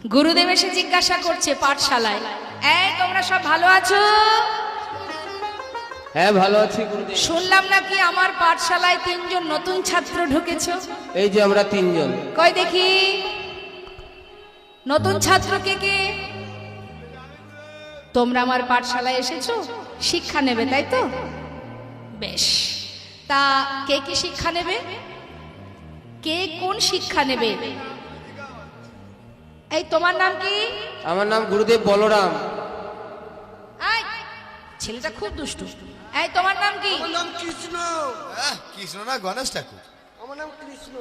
গুরুদেব এসে জিজ্ঞাসা করছে পাঠশালায়, এই তোমরা সব ভালো আছো? হ্যাঁ ভালো আছি গুরুদেব। শুনলাম নাকি আমার পাঠশালায় 3 জন নতুন ছাত্র ঢুকেছো। এই যে আমরা 3 জন। কই দেখি নতুন ছাত্র কে কে? তোমরা আমার পাঠশালায় এসেছো শিক্ষা নেবে, তাই তো? বেশ, তা কে কি শিক্ষা নেবে? কে কোন শিক্ষা নেবে? এই তোমার নাম কি? আমার নাম গুরুদেব বলরাম। এই ছেলেটা খুব দুষ্টু। এই তোমার নাম কি? আমার নাম কৃষ্ণ। কৃষ্ণ না, গণেশ ঠাকুর। আমার নাম কৃষ্ণ।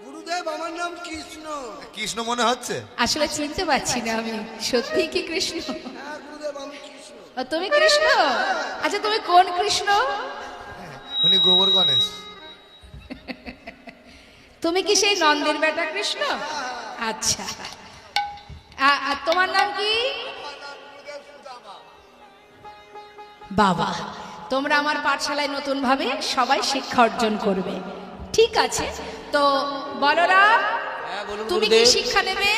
গুরুদেব আমার নাম কৃষ্ণ। কৃষ্ণ মনে হচ্ছে? আসলে চিনতে পারছি না আমি, সত্যি কি কৃষ্ণ? হ্যাঁ গুরুদেব আমি কৃষ্ণ। ও, তুমি কৃষ্ণ? আচ্ছা তুমি কোন কৃষ্ণ? উনি গোবর গণেশ। তুমি কি সেই নন্দের বেটা কৃষ্ণ? আচ্ছা, আর তোমার নাম কি? বাবা, তোমরা আমার পাঠশালায় নতুন ভাবে সবাই শিক্ষা অর্জন করবে, ঠিক আছে? তো বলরাম, হ্যাঁ বলুন তুমি কি গুরুদেব। শিক্ষা নেবে?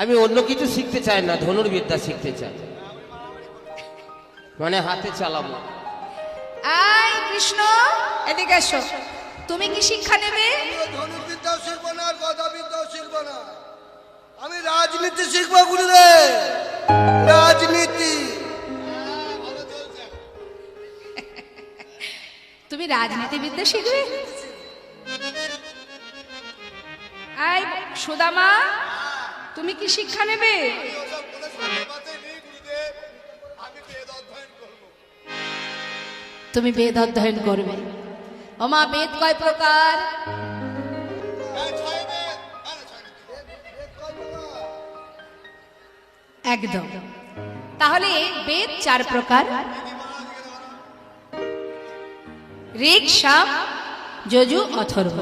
আমি অন্য কিছু শিখতে চাই না, ধনুর্বিদ্যা শিখতে চাই, মানে হাতে চালাবো। আই কৃষ্ণ, এদিকে এসো। তুমি কি শিক্ষা নেবে? ধনুর্বিদ্যাও শিখবো না, আর গদাবিদ্যাও শিখবো না। আমি রাজনীতি শিখবো গুরুদেব, রাজনীতি। তুমি রাজনীতিবিদ্যা শিখবে? আই সুদামা, তুমি কি শিক্ষা নেবে? তুমি বেদ অধ্যয়ন করবে। ওমা, বেদ কয় প্রকার? একদম। তাহলে বেদ 4 প্রকার: ঋক, সাম, যজু, অথর্ব।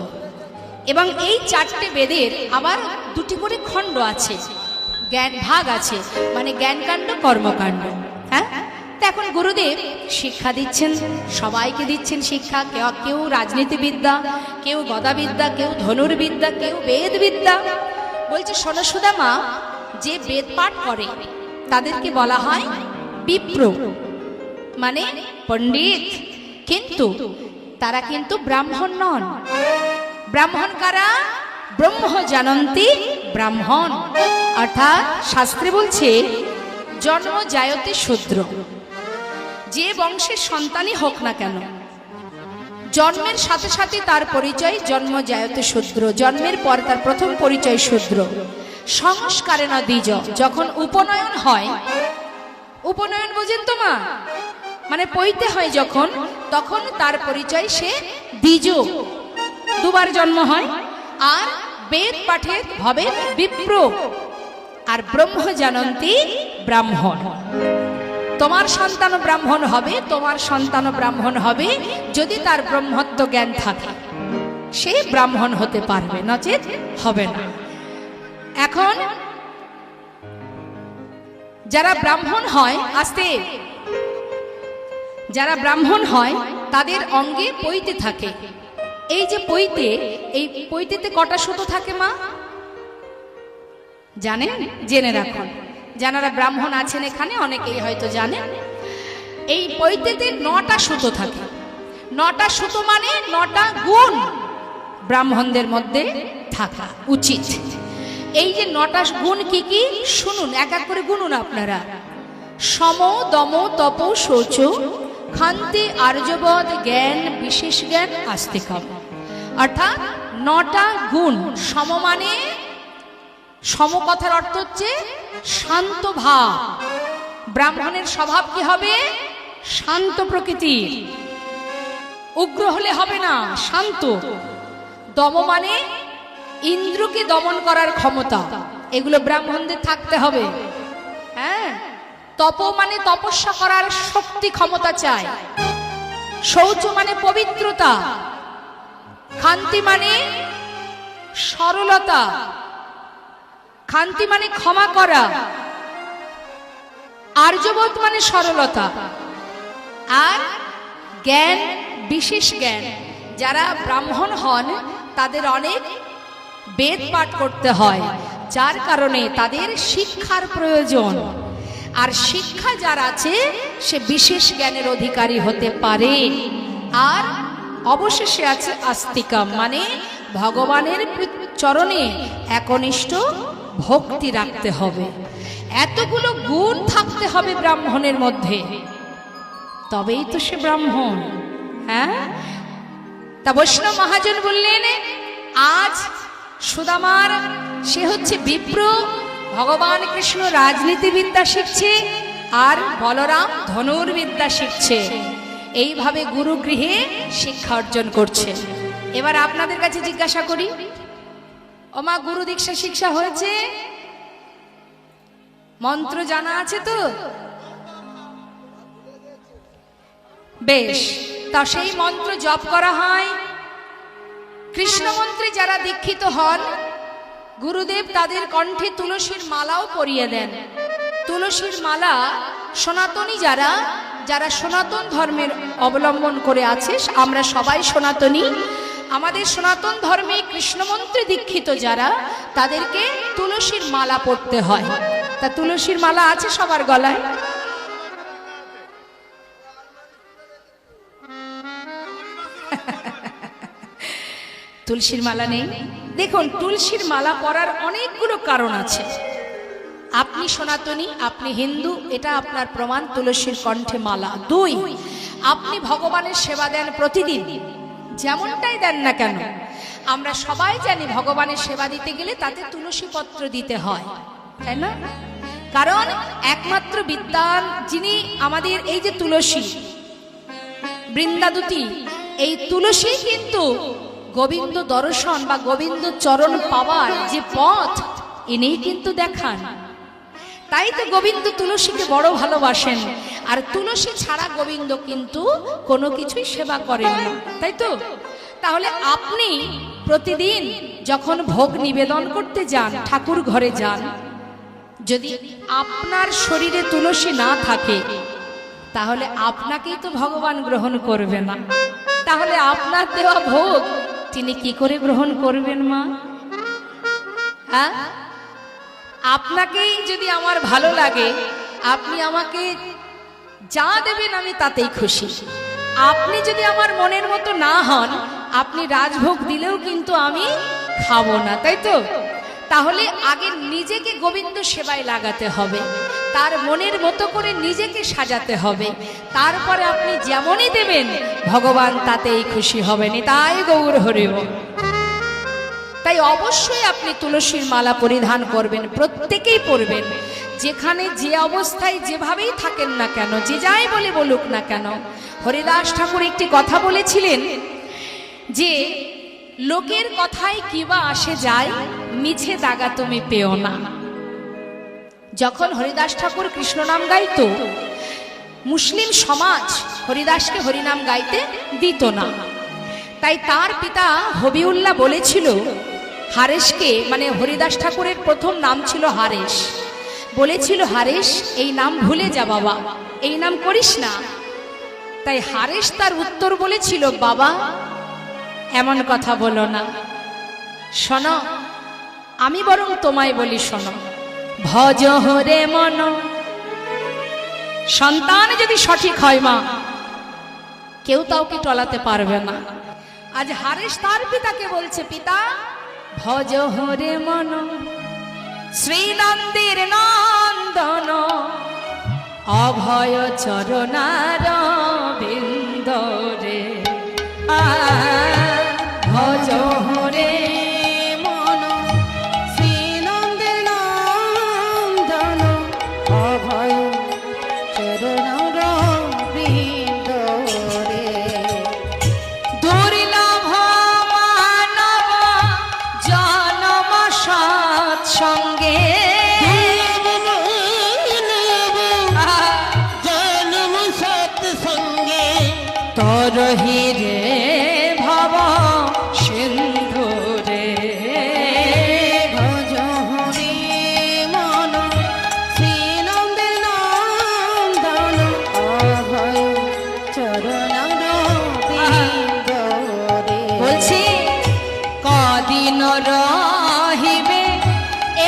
এবং এই 4টে বেদের আবার 2টি করে খণ্ড আছে, জ্ঞান ভাগ আছে, মানে জ্ঞানকাণ্ড, কর্মকাণ্ড। হ্যাঁ, তো এখন গুরুদেব শিক্ষা দিচ্ছেন, সবাইকে দিচ্ছেন শিক্ষা। কেউ রাজনীতিবিদ্যা, কেউ গদাবিদ্যা, কেউ ধনুর্বিদ্যা, কেউ বেদবিদ্যা। বলছে, শোনো সুদামা, যে বেদ পাঠ করে তাদেরকে বলা হয় বিপ্র, মানে পণ্ডিত। কিন্তু তারা কিন্তু ব্রাহ্মণ নন। ব্রাহ্মণ কারা? ব্রহ্ম জানন্তি ব্রাহ্মণ। অর্থাৎ শাস্ত্রে বলছে, জন্ম জায়তে শূদ্র। যে বংশের সন্তানই হোক না কেন, জন্মের সাথে সাথে তার পরিচয় জন্ম জায়তে শূদ্র। জন্মের পর তার প্রথম পরিচয় শূদ্র। সংস্কারে না দ্বিজ, যখন উপনয়ন হয়, উপনয়ন বোঝেন তো মা, মানে পৈতে হয় যখন, তখন তার পরিচয় সে দ্বিজ, 2বার জন্ম হয়। আর বেদ পাঠে হবে বিপ্র, আর ব্রহ্ম জানন্তি ব্রাহ্মণ। তোমার সন্তানও ব্রাহ্মণ হবে, তোমার সন্তানও ব্রাহ্মণ হবে, যদি তার ব্রহ্মত্ব জ্ঞান থাকে সে ব্রাহ্মণ হতে পারবে, নচেত হবে না। এখন যারা ব্রাহ্মণ হয়, আস্তে, যারা ব্রাহ্মণ হয় তাদের অঙ্গে পৈতে থাকে। এই যে পৈতে, এই পৈতেতে কটা সুতো থাকে মা জানেন? জেনে রাখুন, যারা ব্রাহ্মণ আছেন এখানে অনেকেই হয়তো জানেন। এই পৈতেতে 9টা সুতো থাকে। 9টা সুতো মানে 9টা গুণ ব্রাহ্মণদের মধ্যে থাকা উচিত। এই যে 9টা গুণ কি কি শুনুন, এক এক করে গুনুন আপনারা। সম, দম, তপ, শৌচ, ক্ষান্তি, আর্যবদ, জ্ঞান, বিশেষ জ্ঞান, আস্তিকম। অর্থাৎ 9টা গুণ। সম মানে, সম কথার অর্থ হচ্ছে শান্ত ভাব। ব্রাহ্মণের স্বভাব কি হবে? শান্ত প্রকৃতির, উগ্র হলে হবে না, শান্ত। দম মানে ইন্দ্রকে দমন করার ক্ষমতা, এগুলো ব্রাহ্মণদের থাকতে হবে। হ্যাঁ। তপ মানে তপস্যা করার শক্তি, ক্ষমতা চাই। শৌচ মানে পবিত্রতা। ক্ষান্তি মানে সরলতা। ক্ষান্তি মানে ক্ষমা করা। আর্যবোধ মানে সরলতা। আর জ্ঞান, বিশেষ জ্ঞান। যারা ব্রাহ্মণ হন তাদের অনেক বেদ পাঠ করতে হয়, যার কারণে তাদের শিক্ষার প্রয়োজন। আর শিক্ষা যার আছে সে বিশেষ জ্ঞানের অধিকারী হতে পারে। আর অবশেষে আছে আস্তিকম, মানে ভগবানের চরণে একনিষ্ঠ ভক্তি রাখতে হবে। এতগুলো গুণ থাকতে হবে ব্রাহ্মণের মধ্যে, তবেই তো সে ব্রাহ্মণ। হ্যাঁ। তা বৈষ্ণব মহাজন বললেন, আজ সুদামার সে হচ্ছে বিপ্র, ভগবান কৃষ্ণ রাজনীতিবিদ্যা শিখছে আর বলরাম ধনুর্বিদ্যা শিখছে। এইভাবে গুরুগৃহে শিক্ষা অর্জন করছে। এবার আপনাদের কাছে জিজ্ঞাসা করি, ওমা গুরু দীক্ষা শিক্ষা হয়েছে? মন্ত্র জানা আছে তো? বেশ, তা সেই মন্ত্র জপ করা হয়। কৃষ্ণ মন্ত্রে যারা দীক্ষিত হন, গুরুদেব তাদের কণ্ঠে তুলসীর মালাও পরিয়ে দেন। তুলসীর মালা সনাতনী যারা, যারা সনাতন ধর্মের অবলম্বন করে আছে, আমরা সবাই সনাতনী, আমাদের সনাতন ধর্মে কৃষ্ণমন্ত্রে দীক্ষিত যারা, তাদেরকে তুলসীর মালা পরতে হয়। তা তুলসীর মালা আছে সবার গলায়? তুলসীর মালা নেই? দেখুন, তুলসীর মালা পরার অনেকগুলো কারণ আছে। আপনি সনাতনী, আপনি হিন্দু, এটা আপনার প্রমাণ, তুলসীর কণ্ঠে মালা। 2, আপনি ভগবানের সেবা দেন প্রতিদিন, যেমনটাই দেন না কেন। আমরা সবাই জানি ভগবানের সেবা দিতে গেলে তাতে তুলসী পত্র দিতে হয়, তাই না? কারণ একমাত্র বিদ্বান যিনি আমাদের, এই যে তুলসী বৃন্দাদুতি, এই তুলসী কিন্তু গোবিন্দ দর্শন বা গোবিন্দ চরণ পাওয়ার যে পথ, ইনিই কিন্তু দেখান। তাই তো গোবিন্দ তুলসীকে বড় ভালোবাসেন। আর তুলসী ছাড়া গোবিন্দ কিন্তু কোনো কিছুই সেবা করেন না, তাই তো? তাহলে আপনি প্রতিদিন যখন ভোগ নিবেদন করতে যান, ঠাকুর ঘরে যান, যদি আপনার শরীরে তুলসী না থাকে তাহলে আপনাকেই তো ভগবান গ্রহণ করবে না। তাহলে আপনার দেওয়া ভোগ তিনি কি করে গ্রহণ করবেন মা? হ্যাঁ, আপনাকেই যদি আমার ভালো লাগে, আপনি আমাকে যা দেবেন আমি তাতেই খুশি। আপনি যদি আমার মনের মতো না হন, আপনি রাজভোগ দিলেও কিন্তু আমি খাবো না, তাই তো? তাহলে আগে নিজেকে গোবিন্দ সেবায় লাগাতে হবে, তার মনের মতো করে নিজেকে সাজাতে হবে, তারপরে আপনি যেমনই দেবেন ভগবান তাতেই খুশি হবেন। তাই গৌর হরিব। তাই অবশ্যই আপনি তুলসীর মালা পরিধান করবেন, প্রত্যেকেই পরবেন, যেখানে যে অবস্থায় যেভাবেই থাকেন না কেন, যে যাই বলে বলুক না কেন। হরিদাস ঠাকুর একটি কথা বলেছিলেন যে লোকের কথায় কিবা আসে যায়, মিছে দাগা তুমি পেও না। যখন হরিদাস ঠাকুর কৃষ্ণ নাম গাইতো, মুসলিম সমাজ হরিদাসকে হরিনাম গাইতে দিত না। তাই তার পিতা হবিউল্লাহ বলেছিল হারেশকে, মানে হরিদাস ঠাকুরের প্রথম নাম ছিল হারেশ, বলেছিল হারেশ এই নাম ভুলে যা বাবা, এই নাম করিস না। তাই হারেশ তার উত্তর বলেছিল, বাবা এমন কথা বলো না, শোনো আমি বরং তোমায় বলি শোনো, ভজ হরে মন। সন্তান যদি সঠিক হয় মা, কেউ কাউকে টলাতে পারবে না। আজ হারেশ তার পিতাকে বলছে, পিতা ভজ হরে মন শ্রীনন্দের নন্দন অভয় চরণার বিন্দরে ভজ হরে মন শ্রীনন্দের নন্দন অভয় চরণর বৃন্দরে দুর্লভ মানব জনম সৎসঙ্গে জন্ম সৎসঙ্গে তরহি রে ভব সিন্ধুরে ভজ হরে মন শ্রীনন্দের নন্দন অভয় চরণর বৃন্দরে বলছি কদিন রহিবে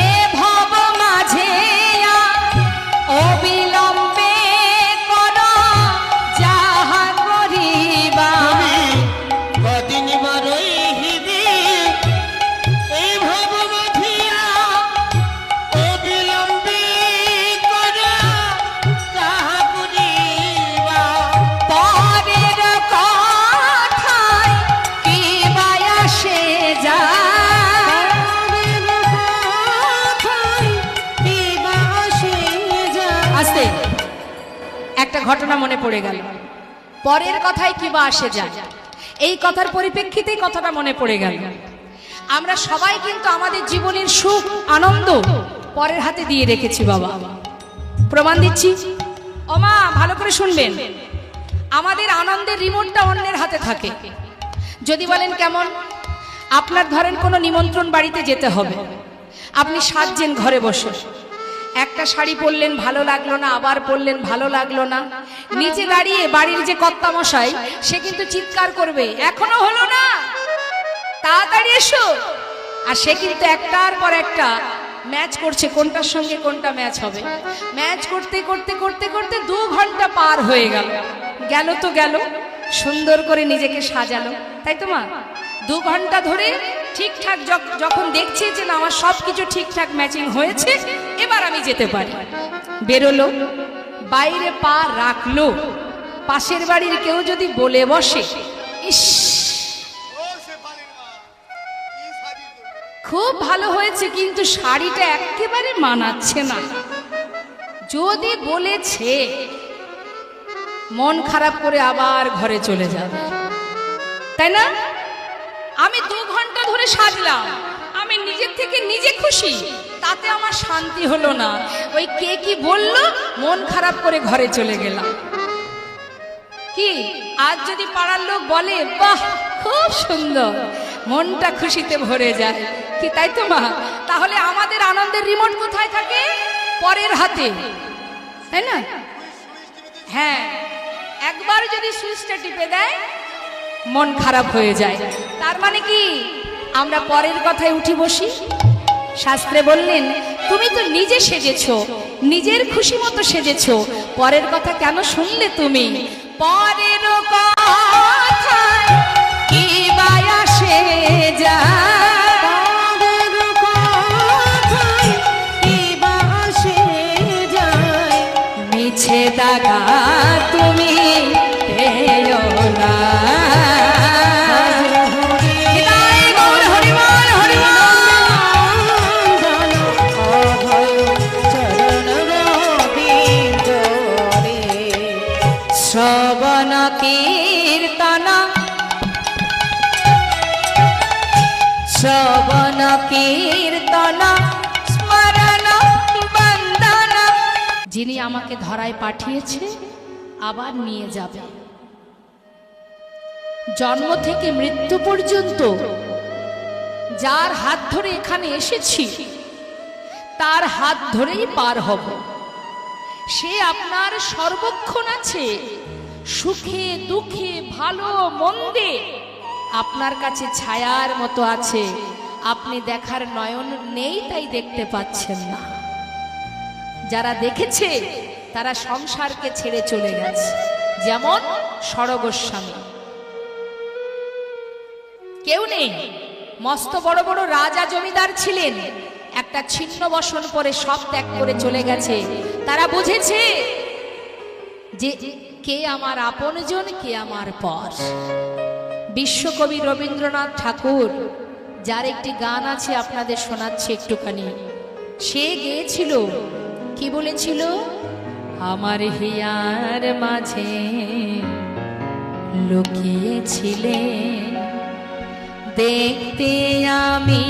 এ ভব মাঝে অবিলম্বে কর যাহা করিবা। কদিন বড়ই হিবে এই ভব মাঝিয়া অবিলম্বে করা তাহা করিবা পরের কথায় কি বায়াসে যায়। আস্তে একটা ঘটনা মনে পড়ে গেল, পরের কথায় কি বা আসে যায়, এই কথার পরিপ্রেক্ষিতেই কথাটা মনে পড়ে গেল। আমরা সবাই কিন্তু আমাদের জীবনের সুখ আনন্দ পরের হাতে দিয়ে রেখেছি বাবা, প্রমাণ দিচ্ছি। ওমা ভালো করে শুনবেন, আমাদের আনন্দের রিমোটটা অন্যের হাতে থাকে। যদি বলেন কেমন, আপনার ধরেন কোনো নিমন্ত্রণ বাড়িতে যেতে হবে, আপনি সাজছেন ঘরে বসে, একটা শাড়ি পরলেন ভালো লাগলো না, আবার পরলেন ভালো লাগলো না, নিচে দাঁড়িয়ে বাড়ির যে কর্তামশাই সে কিন্তু চিৎকার করবে, এখনো হলো না, তাড়াতাড়ি এসো। আর সে কিন্তু একটার পর একটা ম্যাচ করছে, কোনটার সঙ্গে কোনটা ম্যাচ হবে। ম্যাচ করতে করতে করতে করতে 2 ঘন্টা পার হয়ে গেল, গেল তো গেল, সুন্দর করে নিজেকে সাজালো, তাই তো মা? 2 ঘন্টা ধরে ঠিকঠাক যখন দেখছে যে না আমার সব কিছু ঠিকঠাক ম্যাচিং হয়েছে, এবার আমি যেতে পারি, বেরোলো, বাইরে পা রাখলো, পাশের বাড়ির কেউ যদি বলে বসে, ইস খুব ভালো হয়েছে কিন্তু শাড়িটা একেবারে মানাচ্ছে না, যদি বলেছে মন খারাপ করে আবার ঘরে চলে যাবে, তাই না? আমি 2 ঘন্টা ধরে সাজলাম, আমি নিজের থেকে নিজে খুশি, তাতে আমার শান্তি হলো না, ওই কে কি বলল মন খারাপ করে ঘরে চলে গেলাম। কি আজ যদি পাড়ার লোক বলে বাহ খুব সুন্দর, মনটা খুশিতে ভরে যায়, কি তাই তো মা? তাহলে আমাদের আনন্দের রিমোট কোথায় থাকে? পরের হাতে, তাই না? হ্যাঁ, একবার যদি সুইচটা টিপে দেয় মন খারাপ হয়ে যায়, তার মানে কি আমরা পরের কথায় উঠি বসি। শাস্ত্রে বললেন তুমি তো নিজে সেজেছো, নিজের খুশি মতো সেজেছো, পরের কথা কেন শুনলে তুমি? পরের কথায় কি বায়াসে যায়, পরের কথায় কি বা আসে যায়, মিছে দাগা তুমি পেও না। হৃদয় গৌর হরিবল হরিবল। অভয় চরণর বৃন্দরে শ্রবণ কীর্তন শ্রবণ কীর্তন স্মরণ বন্দন, যিনি আমাকে ধরায় পাঠিয়েছে আবার নিয়ে যাবে। জন্ম থেকে মৃত্যু পর্যন্ত যার হাত ধরে এখানে এসেছি তার হাত ধরেই পার হব। সে আপনার সর্বক্ষণ আছে, সুখে দুঃখে ভালো মন্দে আপনার কাছে ছায়ার মতো আছে। আপনি দেখার নয়ন নেই তাই দেখতে পাচ্ছেন না। যারা দেখেছে তারা সংসারকে ছেড়ে চলে গেছে, যেমন সরগোস্বামী। কেউ নেই, মস্ত বড় বড় রাজা জমিদার ছিলেন, একটা ছিন্ন বসন পরে সব ত্যাগ করে চলে গেছে। তারা বুঝেছে যে কে আমার আপনজন, কে আমার পর। বিশ্বকবি রবীন্দ্রনাথ ঠাকুর, যার একটি গান আছে আপনাদের শোনাচ্ছি একটুখানি, সে গেয়েছিল, কি বলেছিল? আমার হিয়ার মাঝে লুকিয়েছিলে, দেখতে আমি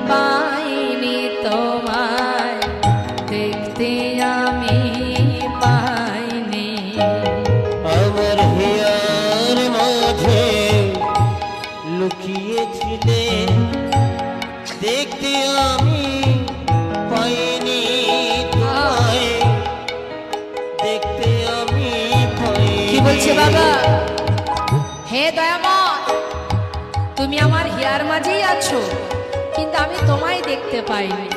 পাইনি তোমায়, দেখতে আমি পাইনি। আমার হিয়ার মাঝে লুকিয়েছিলে, দেখতে আমি পাইনি তোমায়, দেখতে আমি পাইনি। কি বলছে বাবা? হে দয়াময়, তুমি আমার হিয়ার মাঝেই আছো, কিন্তু আমি তোমায় দেখতে পাইনি।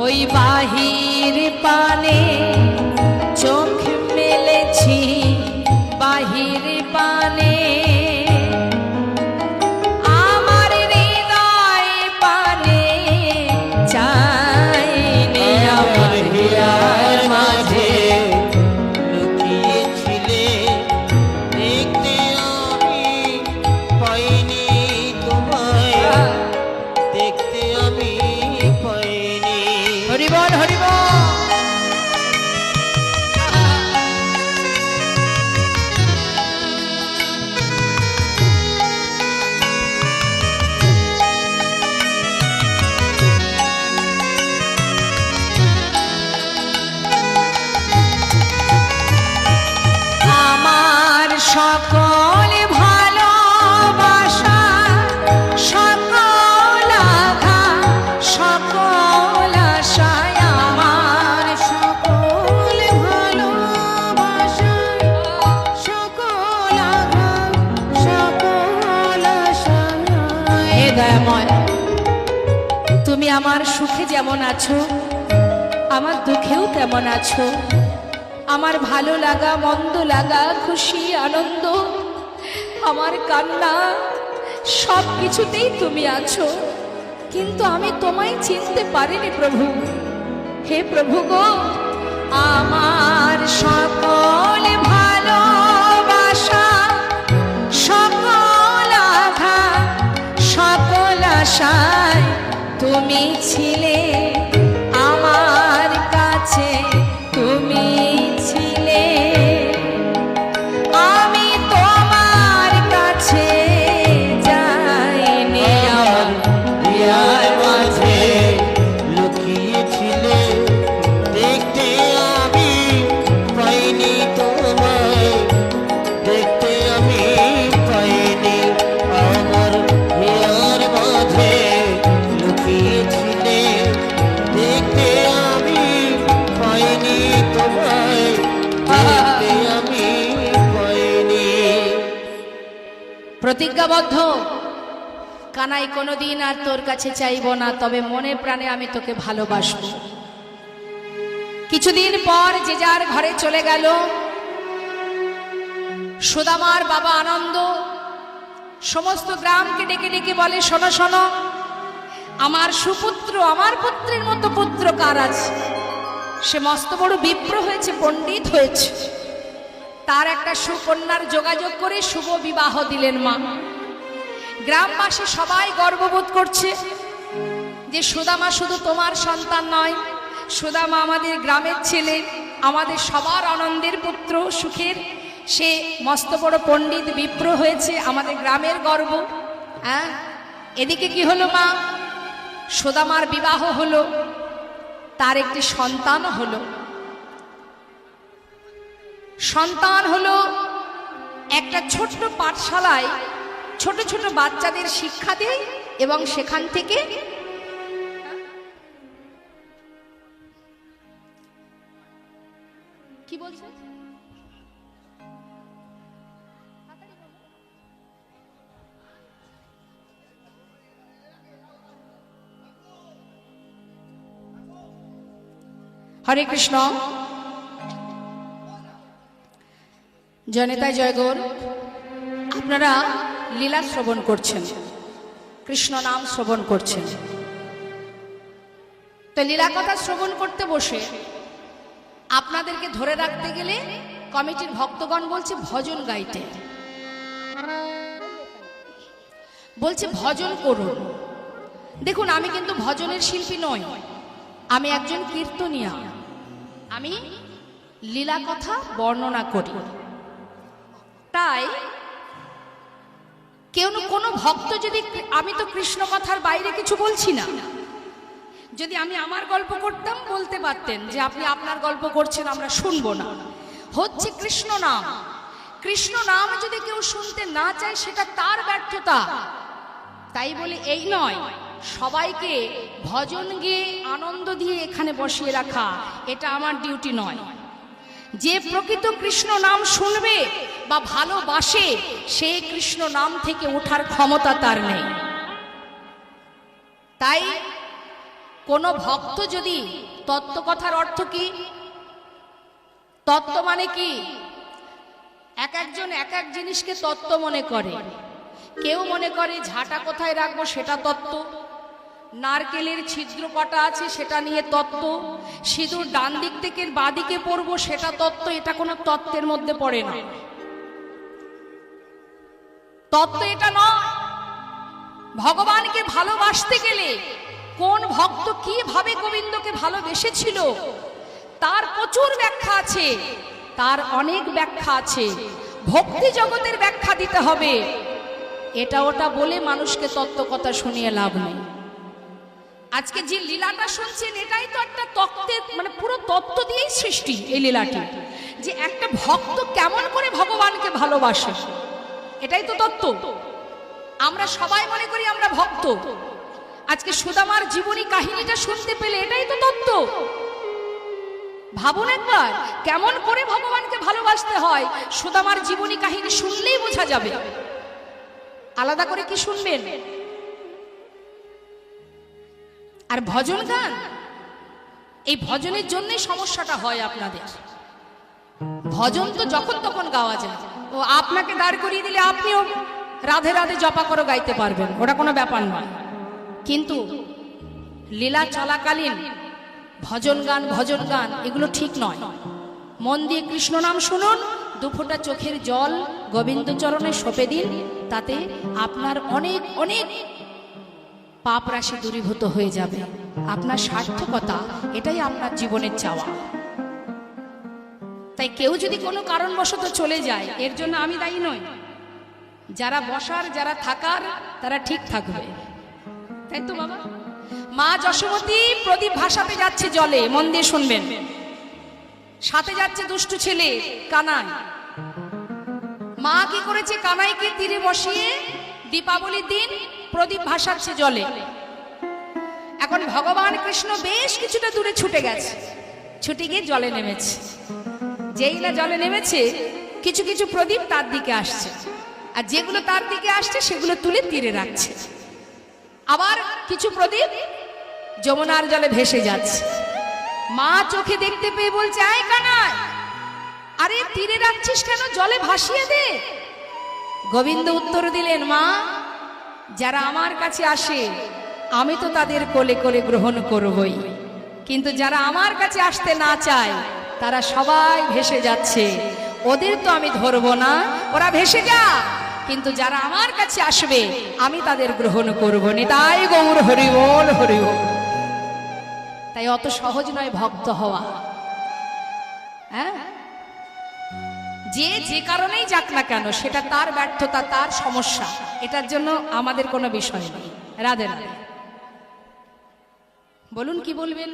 ওই বাহির পানে চোখ মেলেছি, বাহির পানে আমার হৃদয় পানে চাইনি। আমার হিয়ার মাঝে লুকিয়েছিলে, দেখতে আমি পাইনি তোমায়, দেখতে আমি পাইনি। হরিবল হরিবল। আমার সকল ভালোবাসা, সকল আঘাত, সকল আশায়, আমার সকল ভালোবাসা, সকল আঘাত, সকল আশা। হে দয়াময়, তুমি আমার সুখে যেমন আছো, আমার দুঃখেও তেমন আছো। আমার ভালো লাগা, মন্দ লাগা, খুশি আনন্দ, আমার কান্না, সব কিছুতেই তুমি আছো। কিন্তু আমি তোমায় চিনতে পারিনি প্রভু। হে প্রভু গো, আমার সকল ভালোবাসা, সকল আঘাত, সকল আশায় তুমি ছিলে আমার কাছে, তুমি ছিলে। আমি তোমার কাছে যাইনি। আমার হিয়ার মাঝে লুকিয়েছিলে, দেখতে আমি পাইনি তোমায়, দেখতে আমি পাইনি। আমার হিয়ার মাঝে লুকিয়েছিলে, দেখতে আমি পাইনি তোমায়, দেখতে আমি পাইনি। প্রতিজ্ঞাবদ্ধ, কানাই কোনোদিন আর তোর কাছে চাইব না, তবে মনে প্রাণে আমি তোকে ভালোবাসবো। কিছুদিন পর যে যার ঘরে চলে গেল। সুদামার বাবা আনন্দ সমস্ত গ্রামকে ডেকে ডেকে বলে, শোনো শোনো, আমার সুপুত্র, আমার পুত্রের মতো পুত্র কার আছে? সে মস্ত বড় বিপ্র হয়েছে, পণ্ডিত হয়েছে। তার একটা সুকন্যার যোগাযোগ করে শুভ বিবাহ দিলেন মা। গ্রামবাসী সবাই গর্ববোধ করছে যে সুদামা শুধু তোমার সন্তান নয়, সুদামা আমাদের গ্রামের ছেলে, আমাদের সবার আনন্দের পুত্র, সুখের। সে মস্ত বড় পণ্ডিত বিপ্র হয়েছে, আমাদের গ্রামের গর্ব। হ্যাঁ, এদিকে কি হলো মা? সুদামার বিবাহ হলো, তার একটি সন্তান হলো। সন্তান হলো একটা ছোট্ট পাঠশালায় ছোট ছোট বাচ্চাদের শিক্ষা দেয় এবং সেখান থেকে কি বলছে হরে কৃষ্ণ জনতায় জয়গৌর। আপনারা লীলা শ্রবণ করছেন, কৃষ্ণ নাম শ্রবণ করছেন। তো লীলা কথা শ্রবণ করতে বসে আপনাদেরকে ধরে রাখতে গেলে কমিটির ভক্তগণ বলছে ভজন গাইতে, বলছে ভজন করুন। দেখুন, আমি কিন্তু ভজনের শিল্পী নই, আমি একজন কীর্তনিয়া। আমি লীলা কথা বর্ণনা করি। তাই কেউ কোনো ভক্ত যদি, আমি তো কৃষ্ণ কথার বাইরে কিছু বলছি না, যদি আমি আমার গল্প করতাম বলতে পারতেন যে আপনি আপনার গল্প করছেন, আমরা শুনবো না। হচ্ছে কৃষ্ণ নাম। কৃষ্ণ নাম যদি কেউ শুনতে না চায় সেটা তার ব্যর্থতা। তাই বলে এই নয় সবাইকে ভজন গেয়ে আনন্দ দিয়ে এখানে বসিয়ে রাখা, এটা আমার ডিউটি নয়। যে প্রকৃত কৃষ্ণ নাম শুনবে বা ভালোবাসে, সে কৃষ্ণ নাম থেকে ওঠার ক্ষমতা তার নেই। তাই কোন ভক্ত যদি তত্ত্ব কথার অর্থ কি, তত্ত্ব মানে কি, এক একজন এক এক জিনিসকে তত্ত্ব মনে করে। কেউ মনে করে ঝাঁটা কোথায় রাখবো সেটা তত্ত্ব, নারকেলের ছিদ্র কটা আছে সেটা নিয়ে তত্ত্ব, সিঁদুর ডান দিক থেকে বাঁ দিকে পড়বো সেটা তত্ত্ব। এটা কোনো তত্ত্বের মধ্যে পড়ে না। তত্ত্ব এটা নয়। ভগবানকে ভালোবাসতে গেলে কোন ভক্ত কিভাবে গোবিন্দকে ভালোবেসেছিল তার প্রচুর ব্যাখ্যা আছে, তার অনেক ব্যাখ্যা আছে। ভক্তি জগতের ব্যাখ্যা দিতে হবে। এটা ওটা বলে মানুষকে তত্ত্ব কথা শুনিয়ে লাভ নেই। আজকে যে লীলাটা শুনছেন এটাই তো একটা তত্ত্বের, মানে পুরো তত্ত্ব দিয়েই সৃষ্টি এই লীলাটি, যে একটা ভক্ত কেমন করে ভগবানকে ভালোবাসে, এটাই তো তত্ত্ব। আমরা সবাই মনে করি আমরা ভক্ত। আজকে সুদামার জীবনী কাহিনীটা শুনতে পেলে এটাই তো তত্ত্ব। ভাবুন একবার, কেমন করে ভগবানকে ভালোবাসতে হয় সুদামার জীবনী কাহিনী শুনলেই বোঝা যাবে। আলাদা করে কি শুনবেন? আর ভজন গান, এই ভজনের জন্যই সমস্যাটা হয় আপনাদের। ভজন তো যখন তখন গাওয়া যায়, ও আপনাকে দাঁড় করিয়ে দিলে আপনিও রাধে রাধে জপা করে গাইতে পারবেন, ওটা কোনো ব্যাপার নয়। কিন্তু লীলা চলাকালীন ভজন গান এগুলো ঠিক নয়। মন দিয়ে কৃষ্ণ নাম শুনুন, দুফোঁটা চোখের জল গোবিন্দ চরণে সঁপে দিন, তাতে আপনার অনেক অনেক পাপ রাশি দূরীভূত হয়ে যাবে। আপনার সার্থকতা, এটাই আপনার জীবনের চাওয়া। তাই কেউ যদি কোনো কারণবশত চলে যায়, এর জন্য আমি দায়ী নই। যারা বসার যারা থাকার তারা ঠিক থাকবে, তাই তো বাবা? মা যশোমতী প্রদীপ ভাসাতে যাচ্ছে জলে, মন দিয়ে শুনবেন। সাথে যাচ্ছে দুষ্টু ছেলে কানাই। মা কি করেছে, কানাইকে তীরে বসিয়ে দীপাবলির দিন প্রদীপ ভাসাচ্ছে জলে। এখন ভগবান কৃষ্ণ বেশ কিছুটা দূরে ছুটে গেছে, ছুটে গিয়ে জলে নেমেছে। যেই না জলে নেমেছে, কিছু কিছু প্রদীপ তার দিকে আসছে, আর যেগুলো তার দিকে আসছে সেগুলো তুলে তীরে রাখছে। আবার কিছু প্রদীপ যমুনার জলে ভেসে যাচ্ছে। মা চোখে দেখতে পেয়ে বলছে, আয় কানাই, আরে তীরে রাখছিস কেন, জলে ভাসিয়ে দে। গোবিন্দ উত্তর দিলেন, মা, যারা আমার কাছে আসে আমি তো তাদের কোলে কোলে গ্রহণ করবই, কিন্তু যারা আমার কাছে আসতে না চায় তারা সবাই ভেসে যাচ্ছে, ওদের তো আমি ধরবো না, ওরা ভেসে যা, কিন্তু যারা আমার কাছে আসবে আমি তাদের গ্রহণ করবো। নিতাই গৌর হরি বল, হরি বল। তাই অত সহজ নয় ভক্ত হওয়া। হ্যাঁ, যে যে কারণেই যাক না কেন সেটা তার ব্যর্থতা, তার সমস্যা, এটার জন্য আমাদের কোনো বিষয় নেই। রাধে রাধে। বলুন কি বলবেন?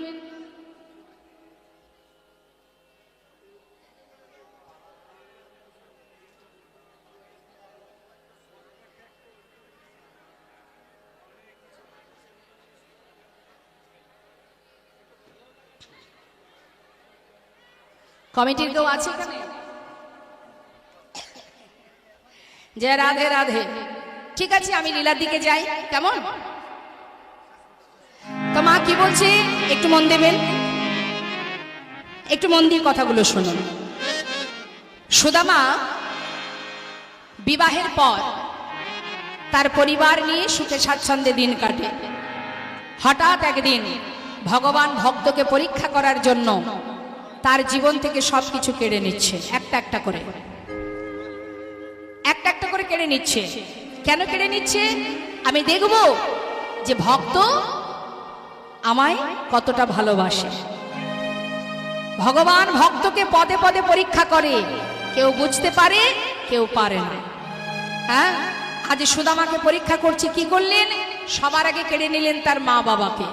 কমিটির কেউ আছে এখানে? জয় রাধে রাধে। ঠিক আছে, আমি লীলার দিকে যাই, কেমন? তো মা কি বলছে একটু মন দেবেন, একটু মন দিয়ে কথাগুলো শুনুন। সুদামা বিবাহের পর তার পরিবার নিয়ে সুখে স্বাচ্ছন্দ্যে দিন কাটে। হঠাৎ একদিন ভগবান ভক্তকে পরীক্ষা করার জন্য তার জীবন থেকে সবকিছু কেড়ে নিচ্ছে, একটা একটা করে কেড়ে নিচ্ছে। কেন কেড়ে নিচ্ছে? আমি দেখব যে ভক্ত আমায় কতটা ভালোবাসে। ভগবান ভক্তকে পদে পদে পরীক্ষা করে, কেউ বুঝতে পারে, কেউ পারে না। হ্যাঁ, আজ সুদামাকে পরীক্ষা করছে। কি করলেন? সবার আগে কেড়ে নিলেন তার মা বাবাকে।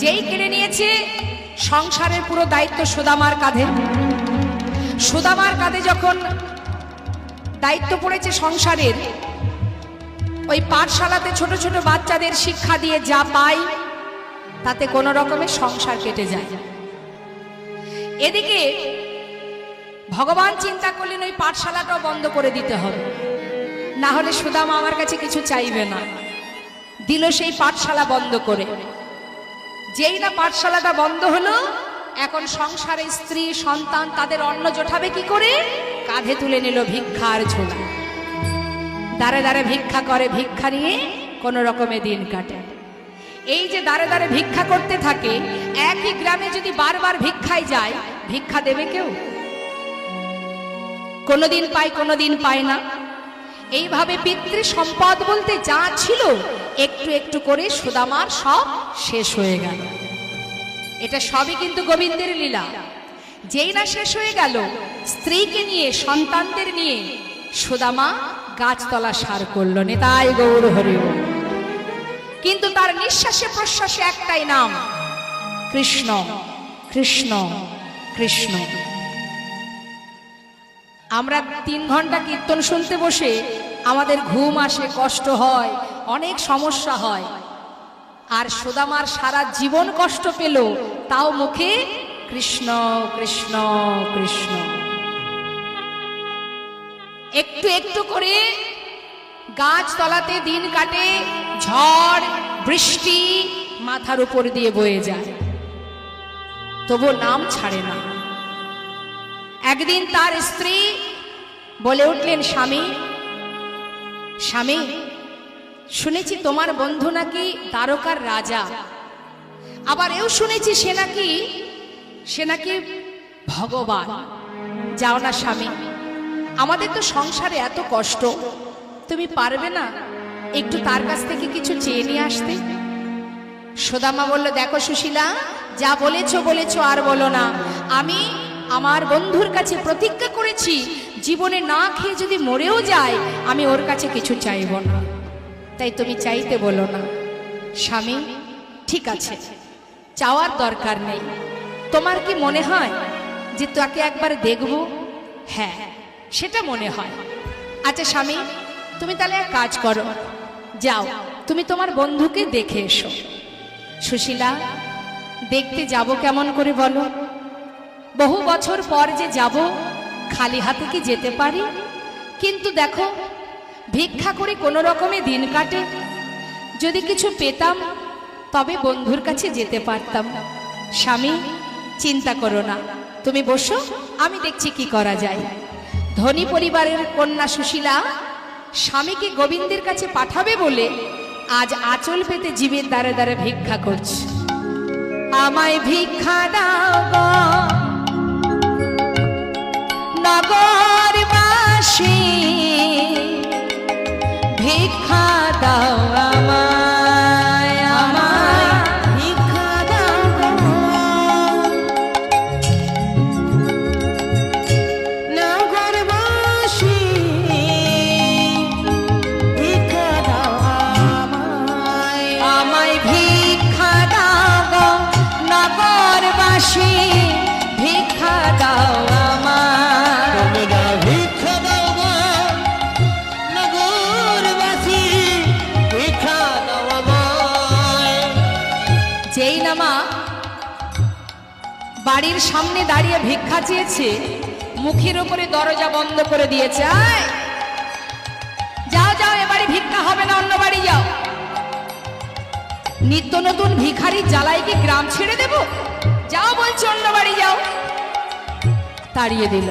যেই কেড়ে নিয়েছে, সংসারের পুরো দায়িত্ব সুদামার কাঁধে। সুদামার কাঁধে যখন দায়িত্ব পড়েছে সংসারের, ওই পাঠশালাতে ছোট ছোট বাচ্চাদের শিক্ষা দিয়ে যা পায় তাতে কোনো রকমের সংসার কেটে যায়। এদিকে ভগবান চিন্তা করলেন ওই পাঠশালাটাও বন্ধ করে দিতে হবে, না হলে সুদামা আমার কাছে কিছু চাইবে না। দিল সেই পাঠশালা বন্ধ করে। যেই না পাঠশালাটা বন্ধ হলো, এখন সংসারে স্ত্রী সন্তান তাদের অন্ন জোটাবে কি করে? কাঁধে তুলে নিল ভিক্ষার ঝোলা। দাঁড়ে দাঁড়ে ভিক্ষা করে, ভিক্ষা নিয়ে কোনো রকমে দিন কাটে। এই যে দাঁড়ে দাঁড়ে ভিক্ষা করতে থাকে, একই গ্রামে যদি বারবার ভিক্ষায় যায়, ভিক্ষা দেবে কেউ? কোনোদিন পায়, কোনোদিন পায় না। এইভাবে পিতৃ সম্পদ বলতে যা ছিল একটু একটু করে সুদামার সব শেষ হয়ে গেল। এটা সবই কিন্তু গোবিন্দের লীলা। যেই না শেষ হয়ে গেল, স্ত্রীকে নিয়ে সন্তানদের নিয়ে সুদামা গাছতলা সার করলো। নেতাই গৌর হরি বল। কিন্তু তার নিঃশ্বাসে প্রশ্বাসে একটাই নাম, কৃষ্ণ কৃষ্ণ কৃষ্ণ। আমরা 3 ঘন্টা কীর্তন শুনতে বসে আমাদের ঘুম আসে, কষ্ট হয়, অনেক সমস্যা হয়। আর সুদামার সারা জীবন কষ্ট পেল, তাও মুখে কৃষ্ণ কৃষ্ণ কৃষ্ণ। একটু একটু করে গাছতলাতে দিন কাটে, ঝড় বৃষ্টি মাথার উপর দিয়ে বয়ে যায়, তবু নাম ছাড়ে না। একদিন তার স্ত্রী বলে উঠলেন, স্বামী স্বামী, শুনেছি তোমার বন্ধু নাকি দ্বারকার রাজা, আবার এও শুনেছি সে নাকি ভগবান। যাও না স্বামী, আমাদের তো সংসারে এত কষ্ট, তুমি পারবে না একটু তার কাছ থেকে কিছু চেয়ে নিয়ে আসতে? সুদামা বলল, দেখো সুশীলা, যা বলেছো আর বলো না। আমি আমার বন্ধুর কাছে প্রতিজ্ঞা করেছি, জীবনে না খেয়ে যদি মরেও যায়, আমি ওর কাছে কিছু চাইব না। তাই তুমি চাইতে বলো না। স্বামী, ঠিক আছে, চাওয়ার দরকার নেই। তোমার কি মনে হয় যে তাকে একবার দেখব? হ্যাঁ, সেটা মনে হয়। আচ্ছা স্বামী, তুমি তাহলে এক কাজ করো, যাও তুমি তোমার বন্ধুকে দেখে এসো। সুশীলা, দেখতে যাব কেমন করে বলো? বহু বছর পর যে যাব, খালি হাতে কি যেতে পারি? কিন্তু দেখো, ভিক্ষা করে কোনো রকমে দিন কাটে। যদি কিছু পেতাম তবে বন্ধুর কাছে যেতে পারতাম। স্বামী, চিন্তা করো না, তুমি বসো, আমি দেখছি কি করা যায়। ধনী পরিবারের কন্যা সুশীলা স্বামীকে গোবিন্দের কাছে পাঠাবে বলে আজ আঁচল পেতে জীবের দ্বারে দ্বারে ভিক্ষা করছে। আমায় ভিক্ষা দাও গো নগরবাসী, ভিক্ষা দাও আমায়, আমায় ভিক্ষা দাও গো নগরবাসী, ভিক্ষা দাও আমায়, আমায় ভিক্ষা দাও গো নগরবাসী, ভিক্ষা দাও আমায়। তোমরা ভিক্ষা দাও গো নগরবাসী, ভিক্ষা বাড়ির সামনে দাঁড়িয়ে ভিক্ষা চেয়েছে, মুখের উপরে দরজা বন্ধ করে দিয়েছে। আয়, যাও যাও, এবারে ভিক্ষা হবে না, অন্য বাড়ি যাও। নিত্য নতুন ভিখারির জ্বালায় কি গ্রাম ছেড়ে দেব? যাও বলছে, অন্য বাড়ি যাও। তাড়িয়ে দিল।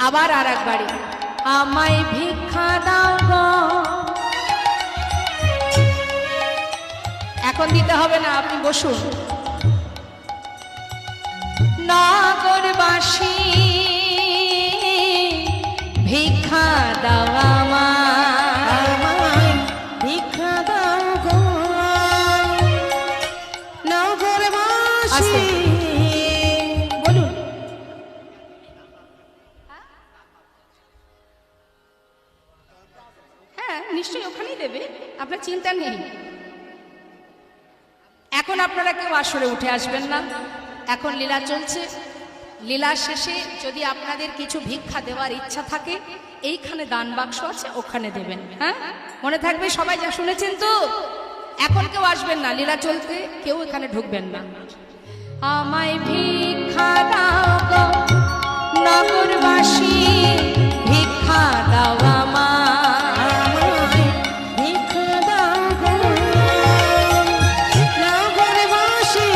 আবার আর এক বাড়ি, আমায় ভিক্ষা দাও গো। এখন দিতে হবে না, আপনি বসুন। নগরবাসী ভিক্ষা দাও আমায় ভিক্ষা দাও গো নগরবাসী। আস্তে। বলুন। হ্যাঁ, নিশ্চয়ই ওখানেই দেবে, আপনার চিন্তা নেই। এখন আপনারা কেউ আসরে উঠে আসবেন না, এখন লীলা চলছে। লীলা শেষে যদি আপনাদের কিছু ভিক্ষা দেওয়ার ইচ্ছা থাকে, এইখানে দান বাক্স আছে, ওখানে দেবেন। হ্যাঁ, মনে থাকবে সবাই, যা শুনেছেন তো। এখন কেউ আসবেন না, লীলা চলতে কেউ এখানে ঢুকবেন না। আমায় ভিক্ষা দাও গো নগরবাসী, ভিক্ষা দাও আমায় ভিক্ষা দাও গো নগরবাসী।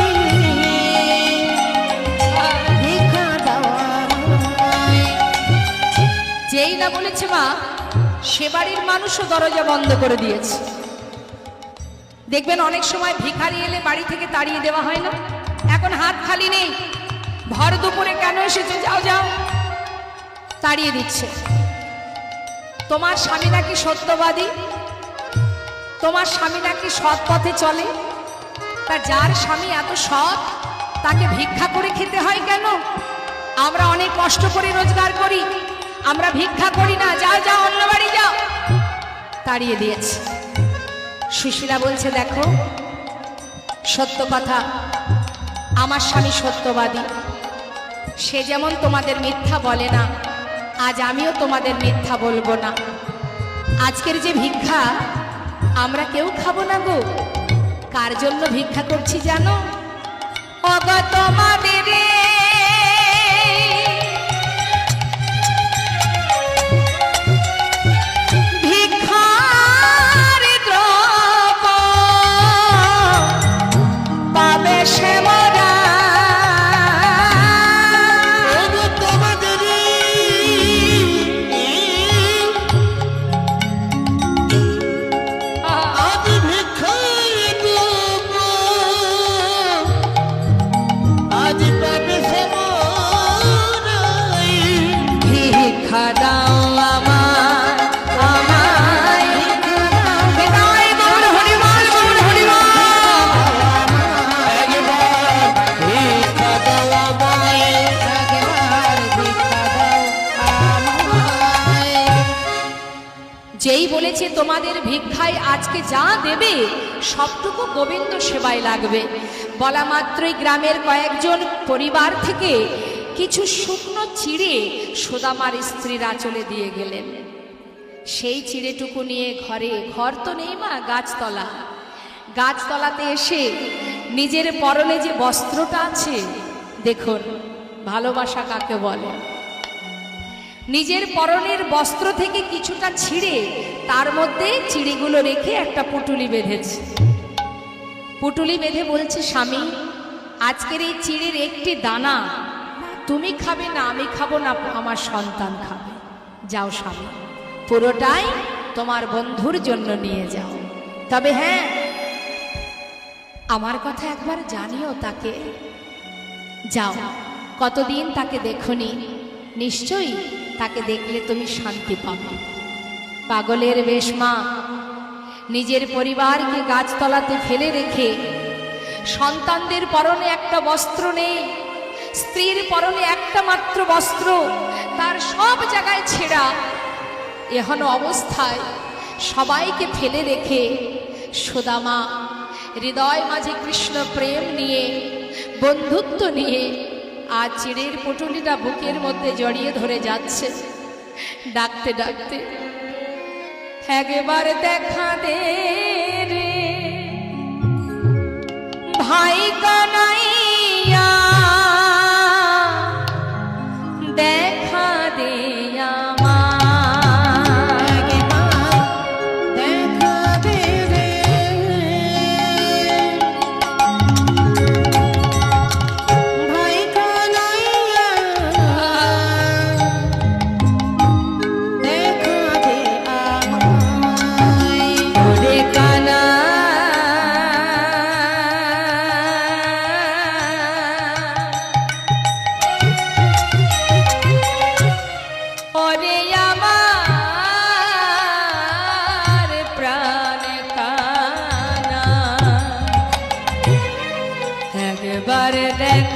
ভিক্ষা দাও আমায়। যেই না বলেছে মা, সে বাড়ির মানুষও দরজা বন্ধ করে দিয়েছে। দেখবেন অনেক সময় ভিখারি এলে বাড়ি থেকে তাড়িয়ে দেওয়া হয় না। এখন হাত খালি নেই, ভর দুপুরে কেন এসেছো, যাও যাও, তাড়িয়ে দিচ্ছে। তোমার স্বামী নাকি সত্যবাদী, তোমার স্বামী নাকি সৎ পথে চলে। তা যার স্বামী এত সৎ, তাকে ভিক্ষা করে খেতে হয় কেন? আমরা অনেক কষ্ট করে রোজগার করি, আমরা ভিক্ষা করি না। যাও যাও, অন্য বাড়ি যাও। তাড়িয়ে দিয়েছে। সুশীলা বলছে, দেখো সত্য কথা, আমার স্বামী সত্যবাদী। সে যেমন তোমাদের মিথ্যা বলে না, আজ আমিও তোমাদের মিথ্যা বলবো না। আজকের যে ভিক্ষা আমরা কেউ খাবো না গো। কার জন্য ভিক্ষা করছি জানো? ওগো তোমাদের ভিক্ষার দ্রব্য পাবে সে মোরা। ওগো তোমাদের আজ ভিক্ষায় দেব, আজ পাবে সে মোরাই। ভিক্ষা দাও আমায়, আমায় বিদায় গৌর হরিবল, গৌর হরিবল। একবার ভিক্ষা দাও আমায়। একবার ভিক্ষা দাও আমায়। যেই বলেছে তোমাদের ভিক্ষায় আজকে যা দেবে সবটুকু গোবিন্দ সেবায় লাগবে, বলা মাত্রই গ্রামের কয়েকজন পরিবার থেকে কিছু শুকনো চিড়ে সুদামার স্ত্রীরা চলে দিয়ে গেলেন। সেই চিড়েটুকু নিয়ে ঘর তো নেই মা, গাছতলা, গাছতলাতে এসে নিজের পরনে যে বস্ত্রটা আছে, দেখুন ভালোবাসা কাকে বলে। নিজের পরনের বস্ত্র থেকে কিছুটা ছিঁড়ে তার মধ্যে চিড়েগুলো রেখে একটা পুটুলি বেঁধেছে। পুটুলি বেঁধে বলছে, স্বামী আজকের এই চিড়ের একটি দানা তুমি খাবে না, আমি খাবো না, আমার সন্তান খাবে। যাও স্বামী, পুরোটাই তোমার বন্ধুর জন্য নিয়ে যাও। তবে হ্যাঁ, আমার কথা একবার জানিও তাকে। যাও, কতদিন তাকে দেখনি, নিশ্চয়ই তাকে দেখলে তুমি শান্তি পাবে। পাগলের বেশ মা নিজের পরিবারকে গাছতলাতে ফেলে রেখে, সন্তানদের পরনে একটা বস্ত্র নেই, স্ত্রীর পরনে একটা মাত্র বস্ত্র, তার সব জায়গায় ছেঁড়া, এহেন অবস্থায় সবাইকে ফেলে রেখে সুদামা হৃদয় মাঝে কৃষ্ণ প্রেম নিয়ে, বন্ধুত্ব নিয়ে আজ চিড়ের পুটুলিটা বুকের মধ্যে জড়িয়ে ধরে যাচ্ছে, ডাকতে ডাকতে, একবার দেখা দে রে ভাই কানাইয়া। দেখা